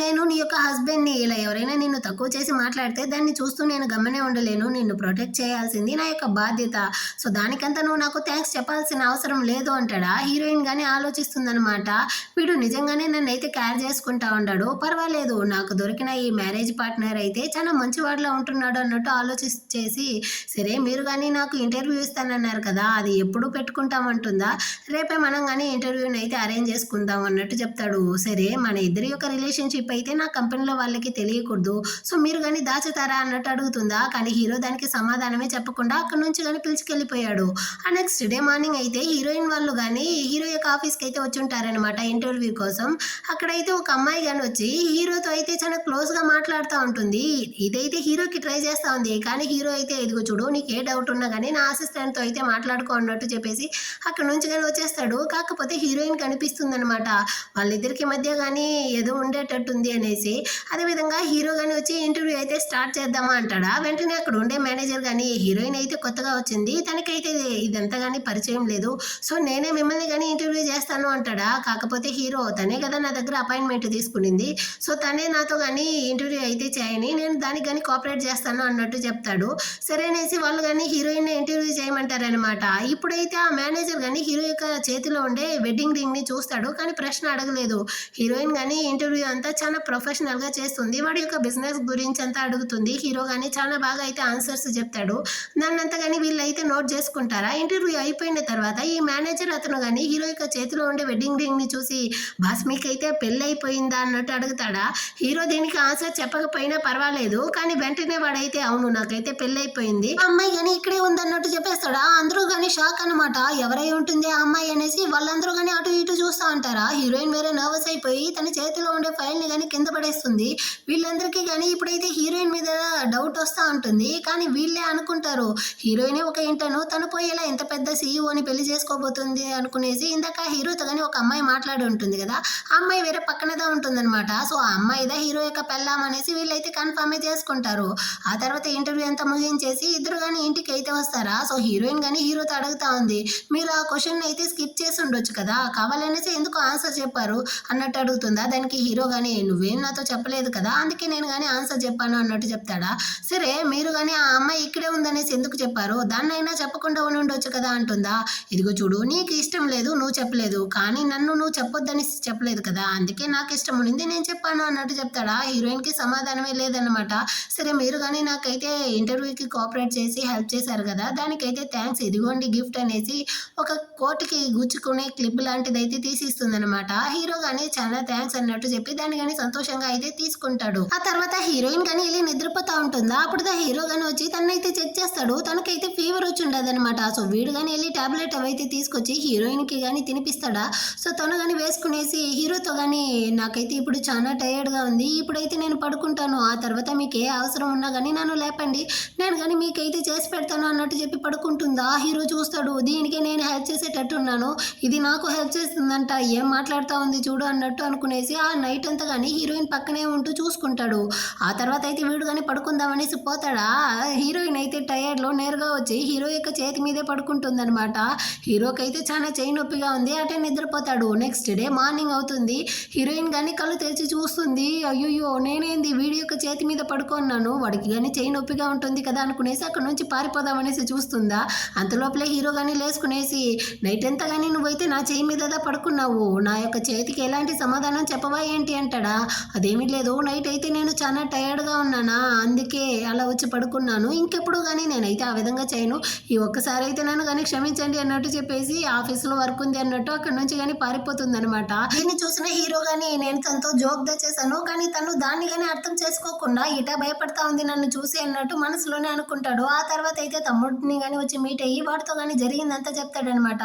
నేను నీ యొక్క హస్బెండ్ని, ఇలా ఎవరైనా నిన్ను తక్కువ చేసి మాట్లాడితే దాన్ని చూస్తూ నేను గమ్మనే ఉండలేను, నిన్ను ప్రొటెక్ట్ చేయాల్సింది నా యొక్క బాధ్యత, సో దానికంతా నువ్వు నాకు థ్యాంక్స్ చెప్పాల్సిన అవసరం లేదు అంటాడా. హీరోయిన్ కానీ ఆలోచిస్తుందనమాట, వీడు నిజంగానే నన్ను అయితే కేర్ చేసుకుంటా ఉన్నాడు, పర్వాలేదు నాకు దొరికిన ఈ మ్యారేజ్ పార్ట్నర్ అయితే చాలా మంచివాడిలా ఉంటున్నాడు అన్నట్టు ఆలోచించేసి, సరే మీరు కానీ నాకు ఇంటర్వ్యూ ఇస్తానన్నారు కదా, అది ఎప్పుడు పెట్టుకుంటామంటుందా, రేపే మనం కానీ ఇంటర్వ్యూని అయితే అరేంజ్ చేసుకుందాం అన్నట్టు చెప్తాడు. సరే మన ఇద్దరి యొక్క రిలేషన్షిప్ అయితే నా కంపెనీలో వాళ్ళకి తెలియకూడదు, సో మీరు కానీ దాచుతారా అన్నట్టు అడుగుతుందా. కానీ హీరో దానికి సమాధానమే చెప్పకుండా అక్కడ నుంచి కానీ పిలిచికెళ్ళిపోయాడు. ఆ నెక్స్ట్ డే మార్నింగ్ అయితే హీరోయిన్ వాళ్ళు కానీ హీరో యొక్క ఆఫీస్కి అయితే వచ్చి ఉంటారనమాట ఇంటర్వ్యూ కోసం. అక్కడైతే ఒక అమ్మాయి కానీ వచ్చి హీరోతో అయితే చాలా క్లోజ్గా మాట్లాడుతూ ఉంటుంది. ఇదైతే హీరోకి ట్రై చేస్తూ ఉంది, కానీ హీరో అయితే ఇదిగో చూడు నీకు ఏ డౌట్ ఉన్నా కానీ నా అసిస్టెంట్తో అయితే మాట్లాడుకో అన్నట్టు చెప్పేసి అక్కడ నుంచి కానీ వచ్చేస్తాడు. కాకపోతే హీరోయిన్ కనిపిస్తుంది అనమాట, వాళ్ళిద్దరికి మధ్య కానీ ఏదో ఉండేటట్టుంది అనేసి. అదేవిధంగా హీరో కానీ వచ్చి ఇంటర్వ్యూ అయితే స్టార్ట్ చేద్దామా అంటాడా. వెంటనే అక్కడ ఉండే మేనేజర్ కానీ హీరోయిన్ అయితే కొత్తగా వచ్చింది, తనకైతే ఇదంతా కానీ పరిచయం లేదు, సో నేనే మిమ్మల్ని కానీ ఇంటర్వ్యూ చేస్తాను అంటాడా. కాకపోతే హీరో తనే కదా నా దగ్గర అపాయింట్మెంట్ తీసుకునింది, సో తనే నాతో కానీ ఇంటర్వ్యూ అయితే చేయని, నేను దానికి కానీ కోఆపరేట్ చేస్తాను అన్నట్టు చెప్తాడు. సరే అనేసి వాళ్ళు కానీ హీరోయిన్ ఇంటర్వ్యూ చేయమంటారనమాట. ఇప్పుడైతే ఆ మేనేజర్ కానీ హీరో యొక్క చేతిలో ఉండే వెడ్డింగ్ రింగ్ని చూస్తాడు, కానీ ప్రశ్న అడగలేదు. హీరోయిన్ కానీ ఇంటర్వ్యూ అంతా చాలా ప్రొఫెషనల్గా చేస్తుంది, వాడి యొక్క బిజినెస్ గురించి అంతా అడుగుతుంది. హీరో కానీ చాలా బాగా అయితే ఆన్సర్స్ చెప్తాడు, దాన్నంతా కానీ వీళ్ళు అయితే నోట్ చేసుకుంటారా. ఇంటర్వ్యూ అయిపోయిన తర్వాత ఈ మేనేజర్ అతను కానీ హీరో యొక్క చేతిలో ఉండే వెడ్డింగ్ రింగ్ని చూసి బాస్ మీకైతే పెళ్ళి అయిపోయిందా అన్నట్టు అడుగుతాడా. హీరో దీనికి ఆన్సర్ చెప్పకపోయినా పర్వాలేదు, కానీ వెంటనే వాడైతే అవును నాకైతే పెళ్ళి అయిపోయింది, అమ్మాయి కానీ ఇక్కడే ఉందన్నట్టు చెప్పేస్తాడా. అందరూ కానీ షాక్ అనమాట, ఎవరై ఉంటుంది ఆ అమ్మాయి అనేసి. వాళ్ళందరూ కానీ అటు ఇటు చూస్తూ ఉంటారా. హీరోయిన్ వేరే నర్వస్ అయిపోయి తన చేతిలో ఉండే ఫైల్ని కానీ కింద పడేస్తుంది. వీళ్ళందరికీ కానీ ఇప్పుడైతే హీరోయిన్ మీద డౌట్ వస్తూ ఉంటుంది, కానీ వీళ్ళే అనుకుంటారు హీరోయినే ఒక ఇంటను తను పోయేలా ఎంత పెద్ద సీఈఓని పెళ్లి చేసుకోబోతుంది అనుకునేసి. ఇందాక హీరోతో కానీ ఒక అమ్మాయి మాట్లాడి ఉంటుంది కదా, ఆ అమ్మాయి వేరే పక్కనదా ఉంటుందన్నమాట, సో ఆ అమ్మాయిదా హీరో యొక్క పెళ్ళాం అనేసి వీళ్ళైతే కన్ఫర్మే చేసుకుంటారు. ఆ తర్వాత ఇంటర్వ్యూ అంతా ముగించేసి ఇద్దరు కానీ ఇంటికి అయితే వస్తారా. సో హీరోయిన్ కానీ హీరోతో అడుగుతా ఉంది, మీరు ఆ క్వశ్చన్ అయితే స్కిప్ చేసి ఉండొచ్చు కదా, కావాలనేసి ఎందుకు ఆన్సర్ చెప్పారు అన్నట్టు అడుగుతుందా. దానికి హీరో కానీ నువ్వేం నాతో చెప్పలేదు కదా, అందుకే నేను కానీ ఆన్సర్ చెప్పాను అన్నట్టు చెప్తాడా. సరే మీరు కానీ ఆ అమ్మాయి ఇక్కడే ఉందనేసి ఎందుకు చెప్పారు, దాన్నైనా చెప్పకుండా ఉండొచ్చు కదా అంటుందా. ఇదిగో చూడు, నీకు ఇష్టం లేదు, నువ్వు చెప్పలేదు, కానీ నన్ను నువ్వు చెప్పొద్దని చెప్పలేదు కదా, అందుకే నాకు ఇష్టం ఉండింది, నేను చెప్పాను అన్నట్టు చెప్తాడా. హీరోయిన్కి సమాధానమే లేదన్నమాట. సరే మీరు కానీ నాకైతే ఇంటర్వ్యూకి కోఆపరేట్ చేసి హెల్ప్ చేశారు కదా, దానికైతే థ్యాంక్స్, ఇదిగోండి గిఫ్ట్ అనేసి ఒక కోటికి గుచ్చుకునే క్లిప్ లాంటిది అయితే తీసిస్తుంది అనమాట. హీరో గానీ చాలా థ్యాంక్స్ అన్నట్టు చెప్పి దాన్ని కానీ సంతోషంగా అయితే తీసుకుంటాడు. ఆ తర్వాత హీరోయిన్ కానీ వెళ్ళి నిద్రపోతా ఉంటుందా, అప్పుడు హీరో గానీ వచ్చి తనైతే చెక్ చేస్తాడు. తనకైతే ఫీవర్ వచ్చి ఉండదు అనమాట. సో వీడు కానీ వెళ్ళి టాబ్లెట్ అవైతే తీసుకొచ్చి హీరోయిన్ కి కానీ తినిపిస్తాడా. సో తను కానీ వేసుకునేసి హీరోతో కానీ నాకైతే ఇప్పుడు చాలా టైర్డ్ గా ఉంది, ఇప్పుడైతే నేను పడుకుంటాను, ఆ తర్వాత మీకు ఏ అవసరం ఉన్నా కానీ నన్ను లేపండి, నేను కానీ మీకైతే చేసి పెడతాను అన్నట్టు చెప్పి పడుకుంటుందా. హీరో చూస్తాడు, దీనికి నేను హెల్ప్ చేసేటట్టున్నాను, ఇది నాకు హెల్ప్ చేస్తుందంట, ఏం మాట్లాడుతూ ఉంది చూడు అన్నట్టు అనుకునేసి ఆ నైట్ అంతా కానీ హీరోయిన్ పక్కనే ఉంటూ చూసుకుంటాడు. ఆ తర్వాత అయితే వీడు కానీ పడుకుందామనేసి పోతాడా. హీరోయిన్ అయితే టైర్డ్లో నేరుగా వచ్చి హీరో యొక్క చేతి మీదే పడుకుంటుంది అనమాట. హీరోకి అయితే చాలా చేయి నొప్పిగా ఉంది, అటే నిద్రపోతాడు. నెక్స్ట్ డే మార్నింగ్ అవుతుంది, హీరోయిన్ కానీ కళ్ళు తెరిచి చూస్తుంది. అయ్యో నేనేంది వీడి యొక్క చేతి మీద పడుకున్నాను, వాడికి కానీ చేయి నొప్పిగా ఉంటుంది కదా అనుకునేసి అక్కడ నుంచి పారిపోదామనేసి చూస్తుందా. అంతలోపలే హీరో కానీ లేసుకునేసి నైట్ ఎంత కానీ నువ్వైతే నా చేయి మీద పడుకున్నావు, నా యొక్క చేతికి ఎలాంటి సమాధానం చెప్పవా ఏంటి అంటాడా. అదేమీ లేదు, నైట్ అయితే నేను చాలా టైర్డ్గా ఉన్నానా, అందుకే అలా వచ్చి పడుకున్నాను, ఇంకెప్పుడు కానీ నేనైతే ఆ విధంగా చేయను, ఈ ఒక్కసారి అయితే నన్ను కానీ క్షమించండి అన్నట్టు చెప్పేసి ఆఫీస్లో వర్క్ ఉంది అన్నట్టు అక్కడ నుంచి కానీ పారిపోతుంది అనమాట. దీన్ని చూసిన హీరో కానీ నేను తనతో జోక్ చేశాను, కానీ తను దాన్ని కానీ అర్థం చేసుకోకుండా ఇటా భయపడతా ఉంది నన్ను చూసి అన్నట్టు మనసులోనే అనుకుంటాడు. ఆ తర్వాత అయితే తమ్ముడిని కానీ వచ్చి మీట్ అయ్యి వాడితో కానీ జరిగిందంతా చెప్తాడనమాట.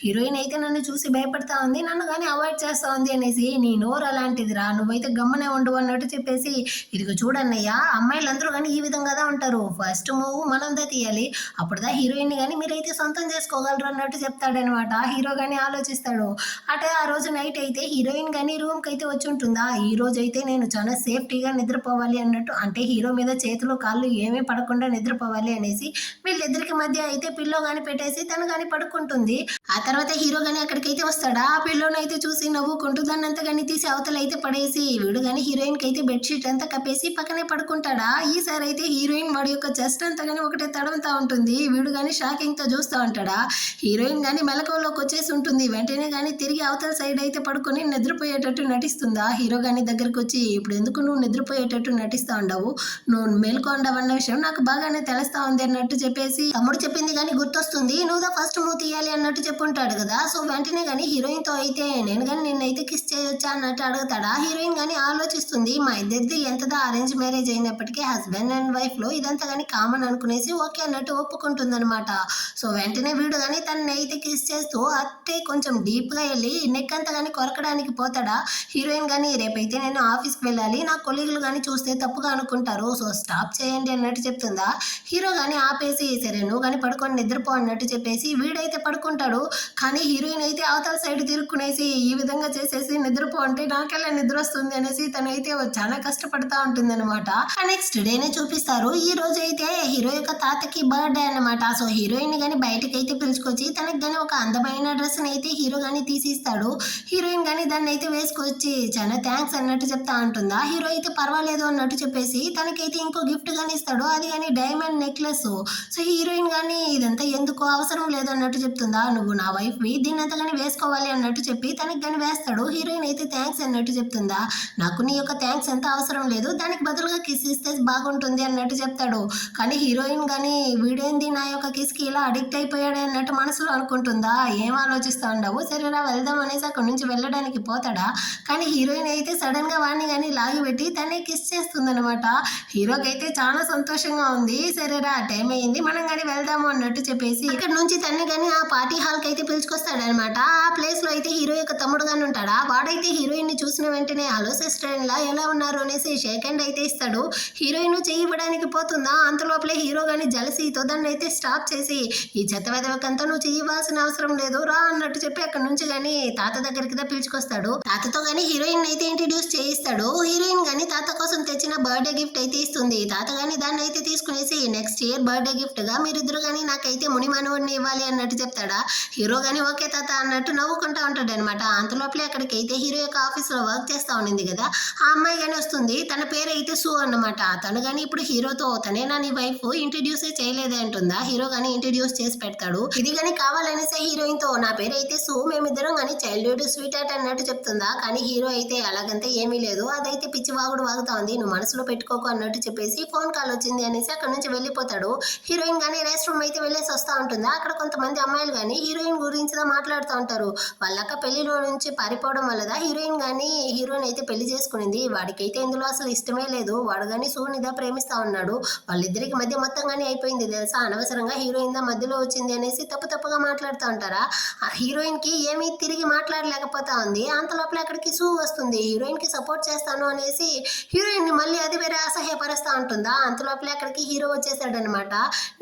హీరోయిన్ అయితే నన్ను చూసి భయపడతా ఉంది, నన్ను కానీ అవాయిడ్ చేస్తా ఉంది అనేసి, నీ నోరు అలాంటిదిరా, నువ్వైతే గమ్మనే ఉండు అన్నట్టు చెప్పేసి, ఇదిగో చూడన్నయ్య, అమ్మాయిలందరూ కానీ ఈ విధంగా ఉంటారు, ఫస్ట్ మూవ్ మనందా తీయాలి, అప్పుడుదా హీరోయిన్ కానీ మీరైతే సొంతం చేసుకోగలరు అన్నట్టు చెప్తాడనమాట. హీరో కానీ ఆలోచిస్తాడు. అటే ఆ రోజు నైట్ అయితే హీరోయిన్ కానీ రూమ్కి అయితే వచ్చి ఉంటుందా. ఈ రోజు అయితే నేను చాలా సేఫ్టీగా నిద్రపోవాలి అన్నట్టు, అంటే హీరో మీద చేతులు కాళ్ళు ఏమీ పడకుండా నిద్రపోవాలి అనేసి వీళ్ళిద్దరికి మధ్య అయితే పిల్లో కానీ పెట్టేసి తను కానీ పడుకుంటుంది. ఆ తర్వాత హీరో కానీ అక్కడికైతే వస్తాడా. ఆ పిల్లోని అయితే చూసి నవ్వుకుంటూ దాన్ని అంతా కానీ తీసి అవతల అయితే పడేసి వీడు కానీ హీరోయిన్ కి అయితే బెడ్షీట్ అంతా కప్పేసి పక్కనే పడుకుంటాడా. ఈసారి అయితే హీరోయిన్ వాడి యొక్క చెస్ట్ అంతా కానీ ఒకటే తడవుతా ఉంటుంది. వీడు కానీ షాకింగ్ తో చూస్తూ ఉంటాడా. హీరోయిన్ కానీ మెలకువలోకి వచ్చేసి ఉంటుంది. వెంటనే కానీ తిరిగి అవతల సైడ్ అయితే పడుకొని నిద్రపోయేటట్టు నటిస్తుందా. హీరో కానీ దగ్గరకు వచ్చి, ఇప్పుడు ఎందుకు నువ్వు నిద్రపోయేటట్టు నటిస్తా ఉండవు, నువ్వు మేల్కో ఉండవన్న విషయం నాకు బాగానే తెలుస్తా ఉంది అన్నట్టు చెప్పేసి తమ్ముడు చెప్పింది కానీ గుర్తొస్తుంది, నువ్వు ఫస్ట్ మూవ్ తీయాలి అన్నట్టు చెప్పుంటాడు కదా. సో వెంటనే కానీ హీరోయిన్ తో అయితే నేను కానీ నిన్నైతే కిస్ చేయొచ్చా అన్నట్టు అడుగుతాడా. హీరోయిన్ కానీ ఆలోచిస్తుంది, మా ఇద్దరిది ఎంతదా అరేంజ్ మ్యారేజ్ అయినప్పటికీ హస్బెండ్ అండ్ వైఫ్ లో ఇదంతా కానీ కామన్ అనుకునేసి ఓకే అన్నట్టు ఒప్పుకుంటుంది అనమాట. సో వెంటనే వీడు కానీ తనని అయితే కిస్ చేస్తూ అట్టే కొంచెం డీప్ గా వెళ్ళి నెక్ అంతా కానీ కొరకడానికి పోతాడా. హీరోయిన్ కానీ రేపైతే నేను ఆఫీస్కి వెళ్ళాలి, నా కొలీగులు కానీ చూస్తే తప్పుగా అనుకుంటారు, సో స్టాప్ చేయండి అన్నట్టు చెప్తుందా. హీరో కానీ ఆపేసి సరే నువ్వు కానీ పడుకొని నిద్రపో అన్నట్టు చెప్పేసి వీడైతే పడుకుంటాడు. కానీ హీరోయిన్ అయితే అవతల సైడ్ తిరుక్కునేసి ఈ విధంగా చేసేసి నిద్రపో అంటే నాకెలా నిద్ర వస్తుంది అనేసి తనైతే చాలా కష్టపడతా ఉంటుంది అనమాట. నెక్స్ట్ డేనే చూపిస్తారు. ఈ రోజు అయితే హీరో యొక్క తాతకి బర్త్డే అనమాట. సో హీరోయిన్ కానీ బయటకి అయితే పిలుచుకొచ్చి తనకి కానీ ఒక అందమైన డ్రెస్ అయితే హీరో కానీ తీసిస్తాడు. హీరోయిన్ కానీ దాన్ని అయితే వేసుకొచ్చి చాలా థ్యాంక్స్ అన్నట్టు చెప్తా ఉంటుందా. హీరో అయితే పర్వాలేదు అన్నట్టు చెప్పేసి తనకైతే ఇంకో గిఫ్ట్ కానీ ఇస్తాడు, అది కానీ డైమండ్ నెక్లెస్. సో హీరోయిన్ కానీ ఇదంతా ఎందుకు అవసరం లేదు అన్నట్టు చెప్తుందా, నువ్వు నా వైఫ్ వి, దీన్ని అంతా కానీ వేసుకోవాలి అన్నట్టు చెప్పి తనకి కానీ వేస్తాడు. హీరోయిన్ అయితే థ్యాంక్స్ అన్నట్టు చెప్తుందా, నాకు నీ యొక్క థ్యాంక్స్ అంతా అవసరం లేదు, దానికి బదులుగా కిస్ ఇస్తే బాగుంటుంది అన్నట్టు చెప్తాడు. కానీ హీరోయిన్ కానీ వీడేంది నా యొక్క కిస్కి ఇలా అడిక్ట్ అయిపోయాడు అన్నట్టు మనసులో అనుకుంటుందా. ఏం ఆలోచిస్తా ఉండవు, సరేరా వెళ్దాం అనేసి అక్కడ నుంచి వెళ్ళడానికి పోతాడా. కానీ హీరోయిన్ అయితే సడన్ గా వాడిని కానీ లాగిపెట్టి తనే కిస్ చేస్తుంది అనమాట. హీరోకి అయితే చాలా సంతోషంగా ఉంది. సరేరా టైం అయ్యింది మనం కానీ వెళ్దాము అన్నట్టు చెప్పేసి ఇక్కడ నుంచి తన్ని కానీ ఆ పార్టీ హాల్ కి అయితే పిలుచుకొస్తాడు అనమాట. ఆ ప్లేస్ లో అయితే హీరో యొక్క తమ్ముడు గాని ఉంటాడా. వాడైతే హీరోయిన్ ని చూసిన వెంటనే హలో సిస్టర్ ఇలా ఎలా ఉన్నారు అనేసి షేక్ హ్యాండ్ అయితే ఇస్తాడు. హీరోయిన్ చెయ్యి ఇవ్వడానికి పోతుందా, అంతలోపలే హీరో గాని జలసీతో దాన్ని అయితే స్టాప్ చేసి ఈ చెత్త వెదవకంతా నువ్వు చెయ్యవలసిన అవసరం లేదు రా అన్నట్టు చెప్పి అక్కడ నుంచి కానీ తాత దగ్గరికి పిలుచుకొస్తాడు. తాతతో గానీ హీరోయిన్ అయితే ఇంట్రడ్యూస్ చేయిస్తాడు. హీరోయిన్ గానీ తాత కోసం తెచ్చిన బర్త్డే గిఫ్ట్ అయితే ఇస్తుంది. తాత గానీ దాన్ని అయితే తీసుకునేసి నెక్స్ట్ ఇయర్ బర్త్డే గిఫ్ట్ గా మీరిద్దరు గానీ నాకైతే ముని మనవుడిని ఇవ్వాలి అన్నట్టు చెప్తాడా. హీరో గానీ ఓకే తాత అన్నట్టు నవ్వుకుంటా ఉంటాడు అనమాట. అంతలోపలే అక్కడికి అయితే హీరో యొక్క ఆఫీస్ లో వర్క్ చేస్తా ఉండింది కదా ఆ అమ్మాయి గానీ వస్తుంది. తన పేరు అయితే సు అన్నమాట. తను గానీ ఇప్పుడు హీరోతో తనే నా నీ వైఫ్ ఇంట్రడ్యూస్ చేయలేదే అంటుందా. హీరో గానీ ఇంట్రడ్యూస్ చేసి పెడతాడు. ఇది కానీ కావాలనేసి హీరోయిన్ తో నా పేరు అయితే సో మేమిద్దరం కానీ చైల్డ్హుడ్ స్వీట్ హార్ట్ అన్నట్టు చెప్తుందా. కానీ హీరో అయితే అలాగంతా ఏమీ లేదు, అదైతే పిచ్చి వాగుడు వాగుతా ఉంది, నువ్వు మనసులో పెట్టుకోకు అన్నట్టు చెప్పేసి ఫోన్ కాల్ వచ్చింది అనేసి అక్కడ నుంచి వెళ్ళిపోతాడు. హీరోయిన్ కానీ రెస్ట్ రూమ్ అయితే వెళ్ళేసి వస్తూ ఉంటుందా. అక్కడ కొంతమంది అమ్మాయిలు కానీ హీరోయిన్ గురించి మాట్లాడుతూ ఉంటారు. వాళ్ళక్క పెళ్లిలో నుంచి పారిపోవడం వల్లదా హీరోయిన్ కానీ హీరోయిన్ అయితే పెళ్లి చేసుకునింది. వాడికైతే ఇందులో అసలు ఇష్టమే లేదు, వాడు కానీ సూనిదా ప్రేమిస్తా ఉన్నాడు. వాళ్ళిద్దరికి మధ్య మొత్తం కానీ అయిపోయింది తెలుసా. అనవసరంగా హీరోయిన్ దా మధ్యలో వచ్చింది అనేసి తప్పుగా మాట్లాడుతూ ఉంటారా. ఆ హీరోయిన్ కి ఏమీ తిరిగి మాట్లాడలేకపోతా ఉంది. అంత లోపల అక్కడికి సూ వస్తుంది. హీరోయిన్ కి సపోర్ట్ చేస్తాను అనేసి హీరోయిన్ ని మళ్ళీ అది వేరే అసహ్యపరుస్తా ఉంటుందా. అంత లోపల అక్కడికి హీరో వచ్చేసాడనమాట.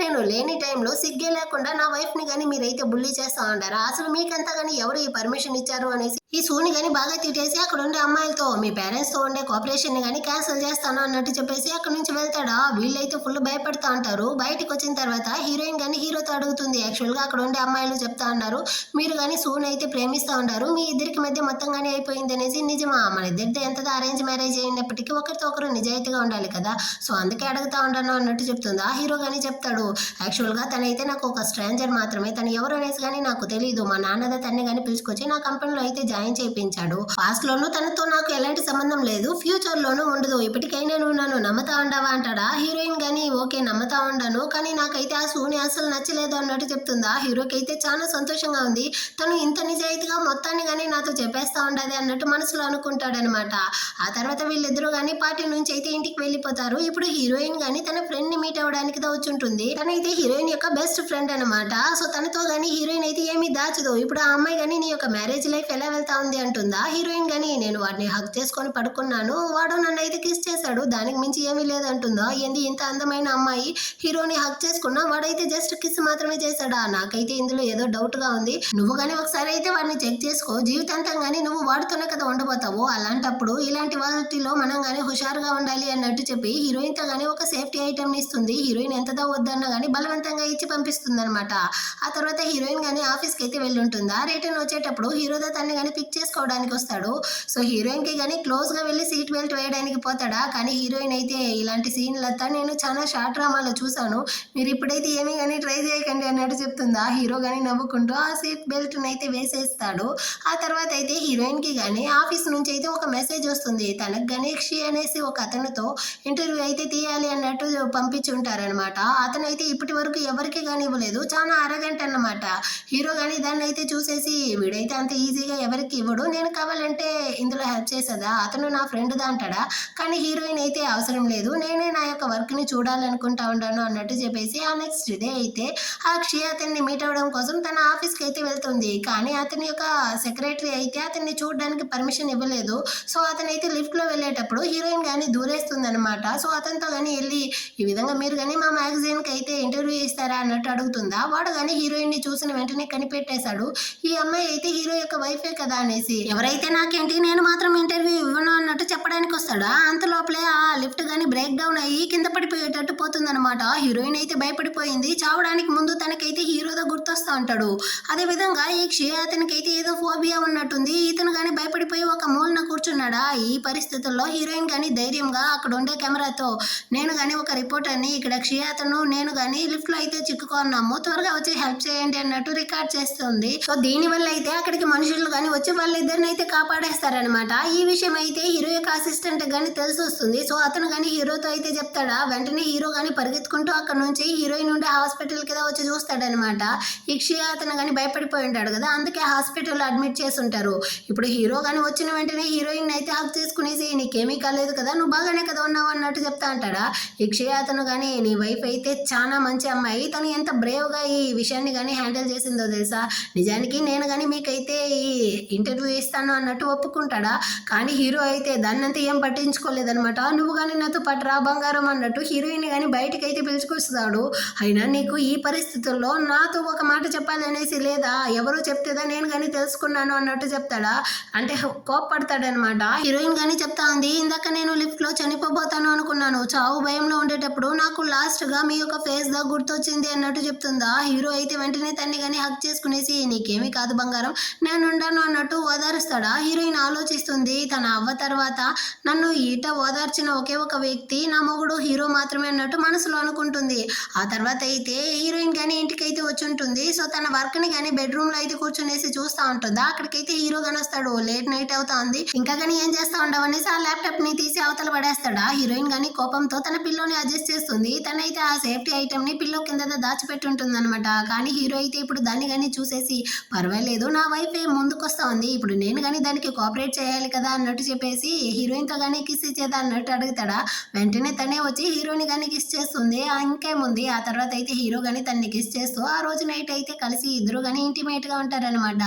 నేను లేని టైంలో సిగ్గే లేకుండా నా వైఫ్ ని కానీ మీరైతే బుల్లీ చేస్తా ఉంటారా, అసలు మీకంతా కానీ ఎవరు ఈ పర్మిషన్ ఇచ్చారు అనేసి ఈ సూని కానీ బాగా తిట్టేసి అక్కడ ఉండే అమ్మాయిలతో మీ పేరెంట్స్ తో ఉండే కోఆపరేషన్ ని కానీ క్యాన్సిల్ చేస్తాను అన్నట్టు చెప్పేసి అక్కడ నుంచి వెళ్తాడా. వీళ్ళైతే ఫుల్ భయపడతా ఉంటారు. బయటకు వచ్చిన తర్వాత హీరోయిన్ కానీ హీరోతో అడుగుతుంది. యాక్చువల్ గా అక్కడ ఉండే అమ్మాయిలు చెప్తా ఉన్నారు, మీరు కానీ సూన్ అయితే ప్రేమిస్తా ఉన్నారు, మీ ఇద్దరికి మధ్య మొత్తం కానీ అయిపోయింది అనేసి. నిజమా? మన ఇద్దరితో ఎంతగా అరేంజ్ మ్యారేజ్ అయినప్పటికీ ఒకరితో ఒకరు నిజాయితీగా ఉండాలి కదా, సో అందుకే అడుగుతా ఉంటాను అన్నట్టు చెప్తుందా. హీరో కానీ చెప్తాడు, యాక్చువల్ గా తనైతే నాకు ఒక స్ట్రేంజర్ మాత్రమే, తను ఎవరు అనేసి కానీ నాకు తెలియదు, మా నాన్నదా తన్ని కానీ పిలుచుకొచ్చి నా కంపెనీలో అయితే జాయిన్ చేయించాడు. పాస్ట్ లోను తనతో నాకు ఎలాంటి సంబంధం లేదు, ఫ్యూచర్ లోనూ ఉండదు, ఇప్పటికైనా నువ్వు నన్ను నమ్మతా ఉండవా అంటాడా. హీరోయిన్ గానీ ఓకే నమ్మతా ఉండను, కానీ నాకైతే ఆ సూని అసలు నచ్చలేదు అన్నట్టు చెప్తుందా. హీరోకి అయితే చాలా సంతోషంగా ఉంది, తను ఇంత నిజాయితీగా మొత్తాన్ని కానీ నాతో చెప్పేస్తా ఉండదు అన్నట్టు మనసులో అనుకుంటాడనమాట. ఆ తర్వాత వీళ్ళిద్దరూ కానీ పార్టీ నుంచి అయితే ఇంటికి వెళ్ళిపోతారు. ఇప్పుడు హీరోయిన్ గానీ తన ఫ్రెండ్ ని మీట్ అవ్వడానికి వచ్చి ఉంటుంది. తనైతే హీరోయిన్ యొక్క బెస్ట్ ఫ్రెండ్ అనమాట. సో తనతో గానీ హీరోయిన్ అయితే ఏమీ దాచదు. ఇప్పుడు ఆ అమ్మాయి గానీ నీ యొక్క మ్యారేజ్ లైఫ్ ఎలా వెళ్తా ఉంది అంటుందా. హీరోయిన్ గానీ నేను వాడిని హక్ చేసుకొని పడుకున్నాను, వాడు నన్ను అయితే కిస్ చేశాడు, దానికి మించి ఏమీ లేదంటుందా. ఏంది ఇంత అందమైన అమ్మాయి హీరోని హక్ చేసుకున్నా, వాడైతే జస్ట్ కిస్ మాత్రమే చేశాడా. నాకైతే ఇందులో ఏదో డౌట్ గా ఉంది, నువ్వు గానీ ఒకసారి అయితే వాడిని చెక్ చేసుకో, జీవితాంతం గానీ నువ్వు వాడుతూనే కదా ఉండబోతావు, అలాంటప్పుడు ఇలాంటి వాటిలో మనం గానీ హుషారుగా ఉండాలి అన్నట్టు చెప్పి హీరోయిన్ తో గానీ ఒక సేఫ్టీ ఐటమ్ ఇస్తుంది. హీరోయిన్ ఎంతదా వద్దన్నా గానీ బలవంతంగా ఇచ్చి పంపిస్తుంది అనమాట. ఆ తర్వాత హీరోయిన్ గానీ ఆఫీస్ కి అయితే వెళ్ళి ఉంటుందా. రిటర్న్ వచ్చేటప్పుడు హీరోతో తన్ని గానీ పిక్ చేసుకోవడానికి వస్తాడు. సో హీరోయిన్ కి గానీ క్లోజ్ గా వెళ్ళి సీట్ బెల్ట్ వేయడానికి పోతాడా. కానీ హీరోయిన్ అయితే ఇలాంటి సీన్లంతా నేను చాలా షార్ట్ డ్రామాలో చూసాను, మీరు ఇప్పుడైతే ఏమీ కానీ ట్రై చేయకండి అన్నట్టు చెప్తుందా. హీరో గానీ నవ్వుకుంటూ ఆ సీట్ బెల్ట్ అయితే వేసేస్తాడు. ఆ తర్వాత అయితే హీరోయిన్ కి గానీ ఆఫీస్ నుంచి అయితే ఒక మెసేజ్ వస్తుంది. తనకు గణేష్ అనేసి ఒక అతనితో ఇంటర్వ్యూ అయితే తీయాలి అన్నట్టు పంపించి ఉంటారనమాట. అతను అయితే ఇప్పటి వరకు ఎవరికి కానీ ఇవ్వలేదు, చాలా అరగంట అన్నమాట. హీరో కానీ దాన్ని అయితే చూసేసి వీడైతే అంత ఈజీగా ఎవరికి ఇవ్వడు, నేను కావాలంటే ఇందులో హెల్ప్ చేసేదా, అతను నా ఫ్రెండ్ దా అంటాడా. కానీ హీరోయిన్ అయితే అవసరం లేదు, నేనే నా యొక్క వర్క్ ని చూడాలనుకుంటా ఉన్నాను అన్నట్టు చెప్పేసి ఆ నెక్స్ట్ డే అయితే అక్షయ్ అతన్ని మీట్ అవ్వడం కోసం తన ఆఫీస్ కి అయితే వెళ్తుంది. కానీ అతని యొక్క సెక్రటరీ అయితే అతన్ని చూడడానికి పర్మిషన్ ఇవ్వలేదు. సో అతనైతే లిఫ్ట్ లో వెళ్ళేటప్పుడు హీరోయిన్ కానీ దూరేస్తుంది అనమాట. సో అతనితో కానీ వెళ్ళి ఈ విధంగా మీరు కానీ మా మ్యాగజైన్ కి అయితే ఇంటర్వ్యూ ఇస్తారా అన్నట్టు అడుగుతుందా. వాడు కానీ హీరోయిన్ ని చూసిన వెంటనే కనిపెట్టేశాడు, ఈ అమ్మాయి అయితే హీరో యొక్క వైఫే కదా అనేసి. ఎవరైతే నాకేంటి నేను మాత్రం ఇంటర్వ్యూ ఇవ్వను అన్నట్టు చెప్పడానికి వస్తాడా. అంత లోపలే ఆ లిఫ్ట్ గానీ బ్రేక్ డౌన్ అయ్యి కింద పడిపోయేటట్టు పోతుందన్నమాట. హీరోయిన్ అయితే భయపడిపోయింది, చావడానికి ముందు తనకైతే హీరోతో గుర్తొస్తా ఉంటాడు. అదే విధంగా ఈ క్షయ అతనికైతే ఏదో ఫోబియా ఉన్నట్టుంది, ఇతను గానీ భయపడిపోయి ఒక మూలన కూర్చున్నాడా. ఈ పరిస్థితుల్లో హీరోయిన్ గానీ ధైర్యంగా అక్కడ ఉండే కెమెరాతో నేను గానీ ఒక రిపోర్టర్ని, ఇక్కడ క్షయ అతను నేను గానీ లిఫ్ట్ లో అయితే చిక్కుకున్నాము, త్వరగా వచ్చి హెల్ప్ చేయండి అన్నట్టు రికార్డ్ చేస్తుంది. సో దీని వల్ల అయితే అక్కడికి మనుషులు గానీ వచ్చి వాళ్ళిద్దరిని అయితే కాపాడేస్తారనమాట. ఈ విషయం అయితే హీరో యొక్క అసిస్టెంట్ గానీ తెలిసి వస్తుంది. సో అతను గానీ హీరోతో అయితే చెప్తాడా. వెంటనే హీరో గానీ పరిగెత్తుకుంటూ అక్కడ నుంచి హీరోయిన్ ఉండే హాస్పిటల్ కింద వచ్చి చూస్తాడనమాట. ఈ క్షయ అతను గానీ భయపడిపోయి ఉంటాడు కదా, అందుకే హాస్పిటల్లో అడ్మిట్ చేసి ఉంటారు. ఇప్పుడు హీరో గానీ వచ్చిన వెంటనే హీరోయిన్ అయితే హక్ చేసుకునేసి నీకేమీ కాలేదు కదా, నువ్వు బాగానే కదా ఉన్నావు అన్నట్టు చెప్తా అంటాడా. ఈ క్షయ అతను గానీ నీ వైఫ్ అయితే చాలా మంచి అమ్మాయి, తను ఎంత బ్రేవ్ గా ఈ విషయాన్ని గానీ హ్యాండిల్ చేసిందో తెలుసా, నిజానికి నేను గానీ మీకైతే ఈ ఇంటర్వ్యూ ఇస్తాను అన్నట్టు ఒప్పుకుంటాడా. కానీ హీరో అయితే దాన్నంతా ఏం పట్టించుకోలేదనమాట. నువ్వు కానీ నాతో పాటు రా బంగారం అన్నట్టు హీరోయిన్ కానీ బయటికి అయితే పిలుచుకొస్తాడు. అయినా నీకు ఈ పరిస్థితుల్లో నాతో ఒక మాట చెప్పాలనేసి లేదా, ఎవరో చెప్తేదా నేను కానీ తెలుసుకున్నాను అన్నట్టు చెప్తాడా. అంటే కోప్పడతాడనమాట. హీరోయిన్ కానీ చెప్తా ఉంది, ఇందాక నేను లిఫ్ట్ లో చనిపోబోతాను అనుకున్నాను, చావు భయంలో ఉండేటప్పుడు నాకు లాస్ట్ గా మీ యొక్క ఫేస్ దా గుర్తొచ్చింది అన్నట్టు చెప్తుందా. హీరో అయితే వెంటనే తన్ని కానీ హక్ చేసుకునేసి నీకేమీ కాదు బంగారం నేను ఉండాను అన్నట్టు అన్నట్టు ఓదారుస్తాడా. హీరోయిన్ ఆలోచిస్తుంది, తన అవ్వ తర్వాత నన్ను ఈట ఓదార్చిన ఒకే ఒక వ్యక్తి నా మొగుడు హీరో మాత్రమే అన్నట్టు మనసులో అనుకుంటుంది. ఆ తర్వాత అయితే హీరోయిన్ కానీ ఇంటికైతే వచ్చి ఉంటుంది. సో తన వర్క్ని కానీ బెడ్రూమ్లో అయితే కూర్చునేసి చూస్తూ ఉంటుందా. అక్కడికైతే హీరో కానీ వస్తాడు. లేట్ నైట్ అవుతా ఉంది, ఇంకా కానీ ఏం చేస్తా ఉండవు అనేసి ఆ ల్యాప్టాప్ని తీసి అవతల పడేస్తాడా. హీరోయిన్ కానీ కోపంతో తన పిల్లోని అడ్జస్ట్ చేస్తుంది. తనైతే ఆ సేఫ్టీ ఐటమ్ని పిల్లో కింద దాచిపెట్టి ఉంటుంది అనమాట. కానీ హీరో అయితే ఇప్పుడు దాన్ని కానీ చూసేసి పర్వాలేదు నా వైఫ్ ముందుకు వస్తా ఉంది, ఇప్పుడు నేను కానీ దానికి కోఆపరేట్ చేయాలి కదా అన్నట్టు చెప్పేసి హీరోయిన్తో కానీ కిస్ ఇచ్చేదా అన్నట్టు అడుగుతాడా. వెంటనే తనే వచ్చి హీరోని కానీ కిస్ చేస్తుంది. ఇంకేముంది, ఆ తర్వాత అయితే హీరో కానీ తన్ని కిస్ చేస్తూ ఆ రోజు నైట్ అయితే కలిసి ఇద్దరు కానీ ఇంటిమేట్గా ఉంటారనమాట.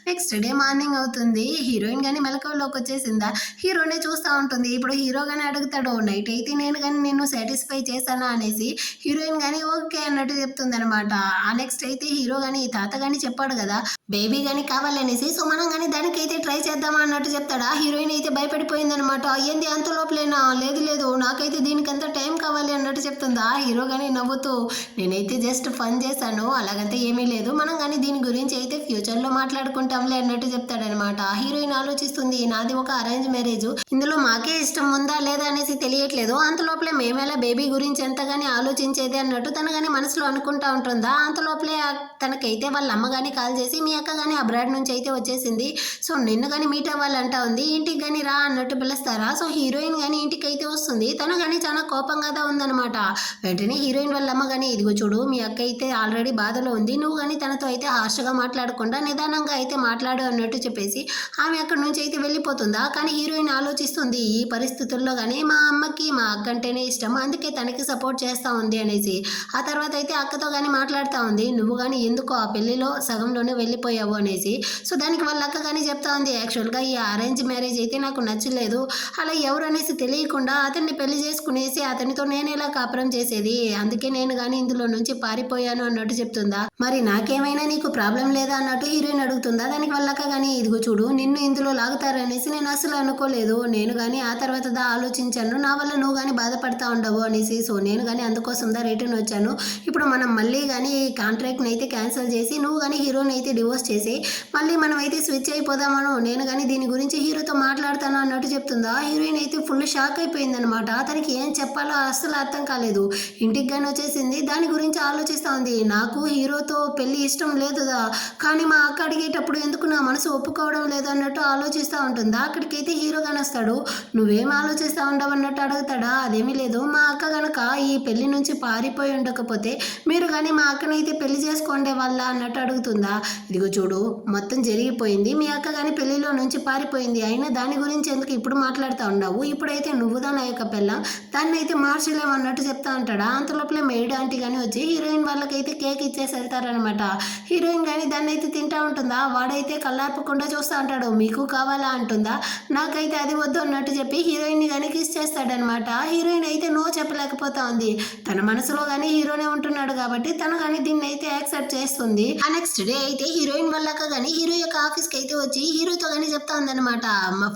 నెక్స్ట్ డే మార్నింగ్ అవుతుంది. హీరోయిన్ కానీ మెలకువలోకి వచ్చేసిందా. హీరోనే చూస్తూ ఉంటుంది. ఇప్పుడు హీరో కానీ అడుగుతాడు, నైట్ అయితే నేను కానీ నిన్ను సాటిస్ఫై చేశానా అనేసి. హీరోయిన్ కానీ ఓకే అన్నట్టు చెప్తుంది అనమాట. ఆ నెక్స్ట్ అయితే హీరో కానీ తాత కానీ చెప్పాడు కదా బేబీ కానీ కావాలనేసి, సో మనం కానీ దానికైతే ట్రై చేద్దామా అన్నట్టు చెప్తాడా. హీరోయిన్ అయితే భయపడిపోయింది అనమాట. ఏంది అంత లోపలేనా, లేదు లేదు నాకైతే దీనికంతా టైం కావాలి అన్నట్టు చెప్తుందా. హీరో కానీ నవ్వుతూ నేనైతే జస్ట్ ఫన్ చేశాను, అలాగంతా ఏమీ లేదు, మనం కానీ దీని గురించి అయితే ఫ్యూచర్లో మాట్లాడుకుంటాంలే అన్నట్టు చెప్తాడనమాట. హీరోయిన్ ఆలోచిస్తుంది, నాది ఒక అరేంజ్ మ్యారేజ్, ఇందులో మాకే ఇష్టం ఉందా లేదా అనేసి తెలియట్లేదు, అంత లోపలే మేమేలా బేబీ గురించి ఎంతగాని ఆలోచించేది అన్నట్టు తను కానీ మనసులో అనుకుంటా ఉంటుందా. అంత లోపలే తనకైతే వాళ్ళ అమ్మ కానీ కాల్ చేసి మీ అక్క కానీ అబ్రాడ్ నుంచి అయితే వచ్చేసింది, సో నిన్ను కానీ మీట్ అవ్వాలంటా ఉంది, ఇంటికి కానీ రా అన్నట్టు పిలుస్తారా. సో హీరోయిన్ కానీ ఇంటికి అయితే వస్తుంది. తను కానీ చాలా కోపంగా ఉందన్నమాట. వెంటనే హీరోయిన్ వాళ్ళ అమ్మ కానీ ఇదిగో చూడు మీ అక్క అయితే ఆల్రెడీ బాధలో ఉంది, నువ్వు కానీ తనతో అయితే హార్ష్గా మాట్లాడకుండా నిదానంగా అయితే మాట్లాడు అన్నట్టు చెప్పేసి ఆమె అక్కడి నుంచి అయితే వెళ్ళిపోతుందా. కానీ హీరోయిన్ ఆలోచిస్తుంది, ఈ పరిస్థితుల్లో కానీ మా అమ్మకి మా అక్క అంటేనే ఇష్టం, అందుకే తనకి సపోర్ట్ చేస్తూ ఉంది అనేసి. ఆ తర్వాత అయితే అక్కతో కానీ మాట్లాడుతూ ఉంది, నువ్వు కానీ ఎందుకో ఆ పెళ్లిలో సగంలోనే వెళ్ళిపోయావు అనేసి. సో దానికి వాళ్ళ అక్క కానీ చెప్తా ఉంది, యాక్చువల్గా ఈ అరేంజ్ మ్యారేజ్ అయితే నాకు నచ్చలేదు, అలా ఎవరు అనేసి తెలియకుండా అతన్ని పెళ్లి చేసుకునేసి అతనితో నేను ఎలా కాపురం చేసేది, అందుకే నేను కానీ ఇందులో నుంచి పారిపోయాను అన్నట్టు చెప్తుందా. మరి నాకేమైనా నీకు ప్రాబ్లం లేదా అన్నట్టు హీరోయిన్ అడుగుతుందా. దానికి వాళ్ళ అక్క కానీ ఇదిగో చూడు నిన్ను ఇందులో లాగుతారనేసి నేను అసలు అనుకోలేదు, నేను కానీ ఆ తర్వాత ఆలోచించాను, నా వల్ల నువ్వు కానీ బాధపడతా ఉండవు అనేసి, సో నేను కానీ అందుకోసం రిటర్న్ వచ్చాను, ఇప్పుడు మనం మళ్ళీ కానీ ఈ కాంట్రాక్ట్ని అయితే క్యాన్సిల్ చేసి నువ్వు కానీ హీరోని అయితే డివోర్స్ చేసి మళ్ళీ మనం అయితే స్విచ్ అయిపోదామను, నేను కానీ దీని గురించి హీరోతో మాట్లాడతాను అన్నట్టు చెప్తుందా. హీరోయిన్ అయితే ఫుల్ షాక్ అయిపోయిందనమాట. తనకి ఏం చెప్పాలో అస్సలు అర్థం కాలేదు. ఇంటికి కానీ వచ్చేసింది, దాని గురించి ఆలోచిస్తూ ఉంది, నాకు హీరోతో పెళ్లి ఇష్టం లేదుదా, కానీ మా అక్క అడిగేటప్పుడు ఎందుకు నా మనసు ఒప్పుకోవడం లేదు అన్నట్టు ఆలోచిస్తూ ఉంటుందా. అక్కడికైతే హీరో కానీ వస్తాడు, నువ్వేం ఆలోచిస్తూ ఉండవు అన్నట్టు అడుగుతాడా. అదేమీ లేదు, మా అక్క కనుక ఈ పెళ్లి నుంచి పారిపోయి ఉండకపోతే మీరు కానీ మా అక్కనైతే పెళ్లి చేసుకోండే వాళ్ళ అన్నట్టు అడుగుతుందా. ఇదిగో చూడు మొత్తం జరిగిపోయింది, మీ అక్క కానీ పెళ్లిలో నుంచి పారిపోయింది, అయినా దాని గురించి ఎందుకు ఇప్పుడు మాట్లాడుతూ ఉండవు, ఇప్పుడైతే నువ్వుదా నా యొక్క పిల్లం, దాన్ని అయితే మార్చలేము అన్నట్టు చెప్తా ఉంటాడా. అంతలోపలే మెయిడ్ ఆంటీ కానీ వచ్చి హీరోయిన్ వాళ్ళకైతే కేక్ ఇచ్చేసి వెళ్తారనమాట. హీరోయిన్ కానీ దాన్ని అయితే తింటా ఉంటుందా. వాడైతే కళ్ళార్పకుండా చూస్తూ ఉంటాడు, మీకు కావాలా అంటుందా. నాకైతే అది వద్దు అన్నట్టు చెప్పి హీరోయిన్ని కానీ కిస్ చేస్తాడనమాట. హీరోయిన్ అయితే నో చెప్పలేకపోతా ఉంది, తన మనసులో కానీ హీరోనే ఉంటున్నాడు కాబట్టి తను కానీ దీన్ని అయితే యాక్సెప్ట్ చేస్తుంది. ఆ నెక్స్ట్ డే అయితే హీరోయిన్ వాళ్ళక కానీ హీరో యొక్క ఆఫీస్కి అయితే వచ్చి హీరోతో కానీ చెప్తా ఉందన్నమాట,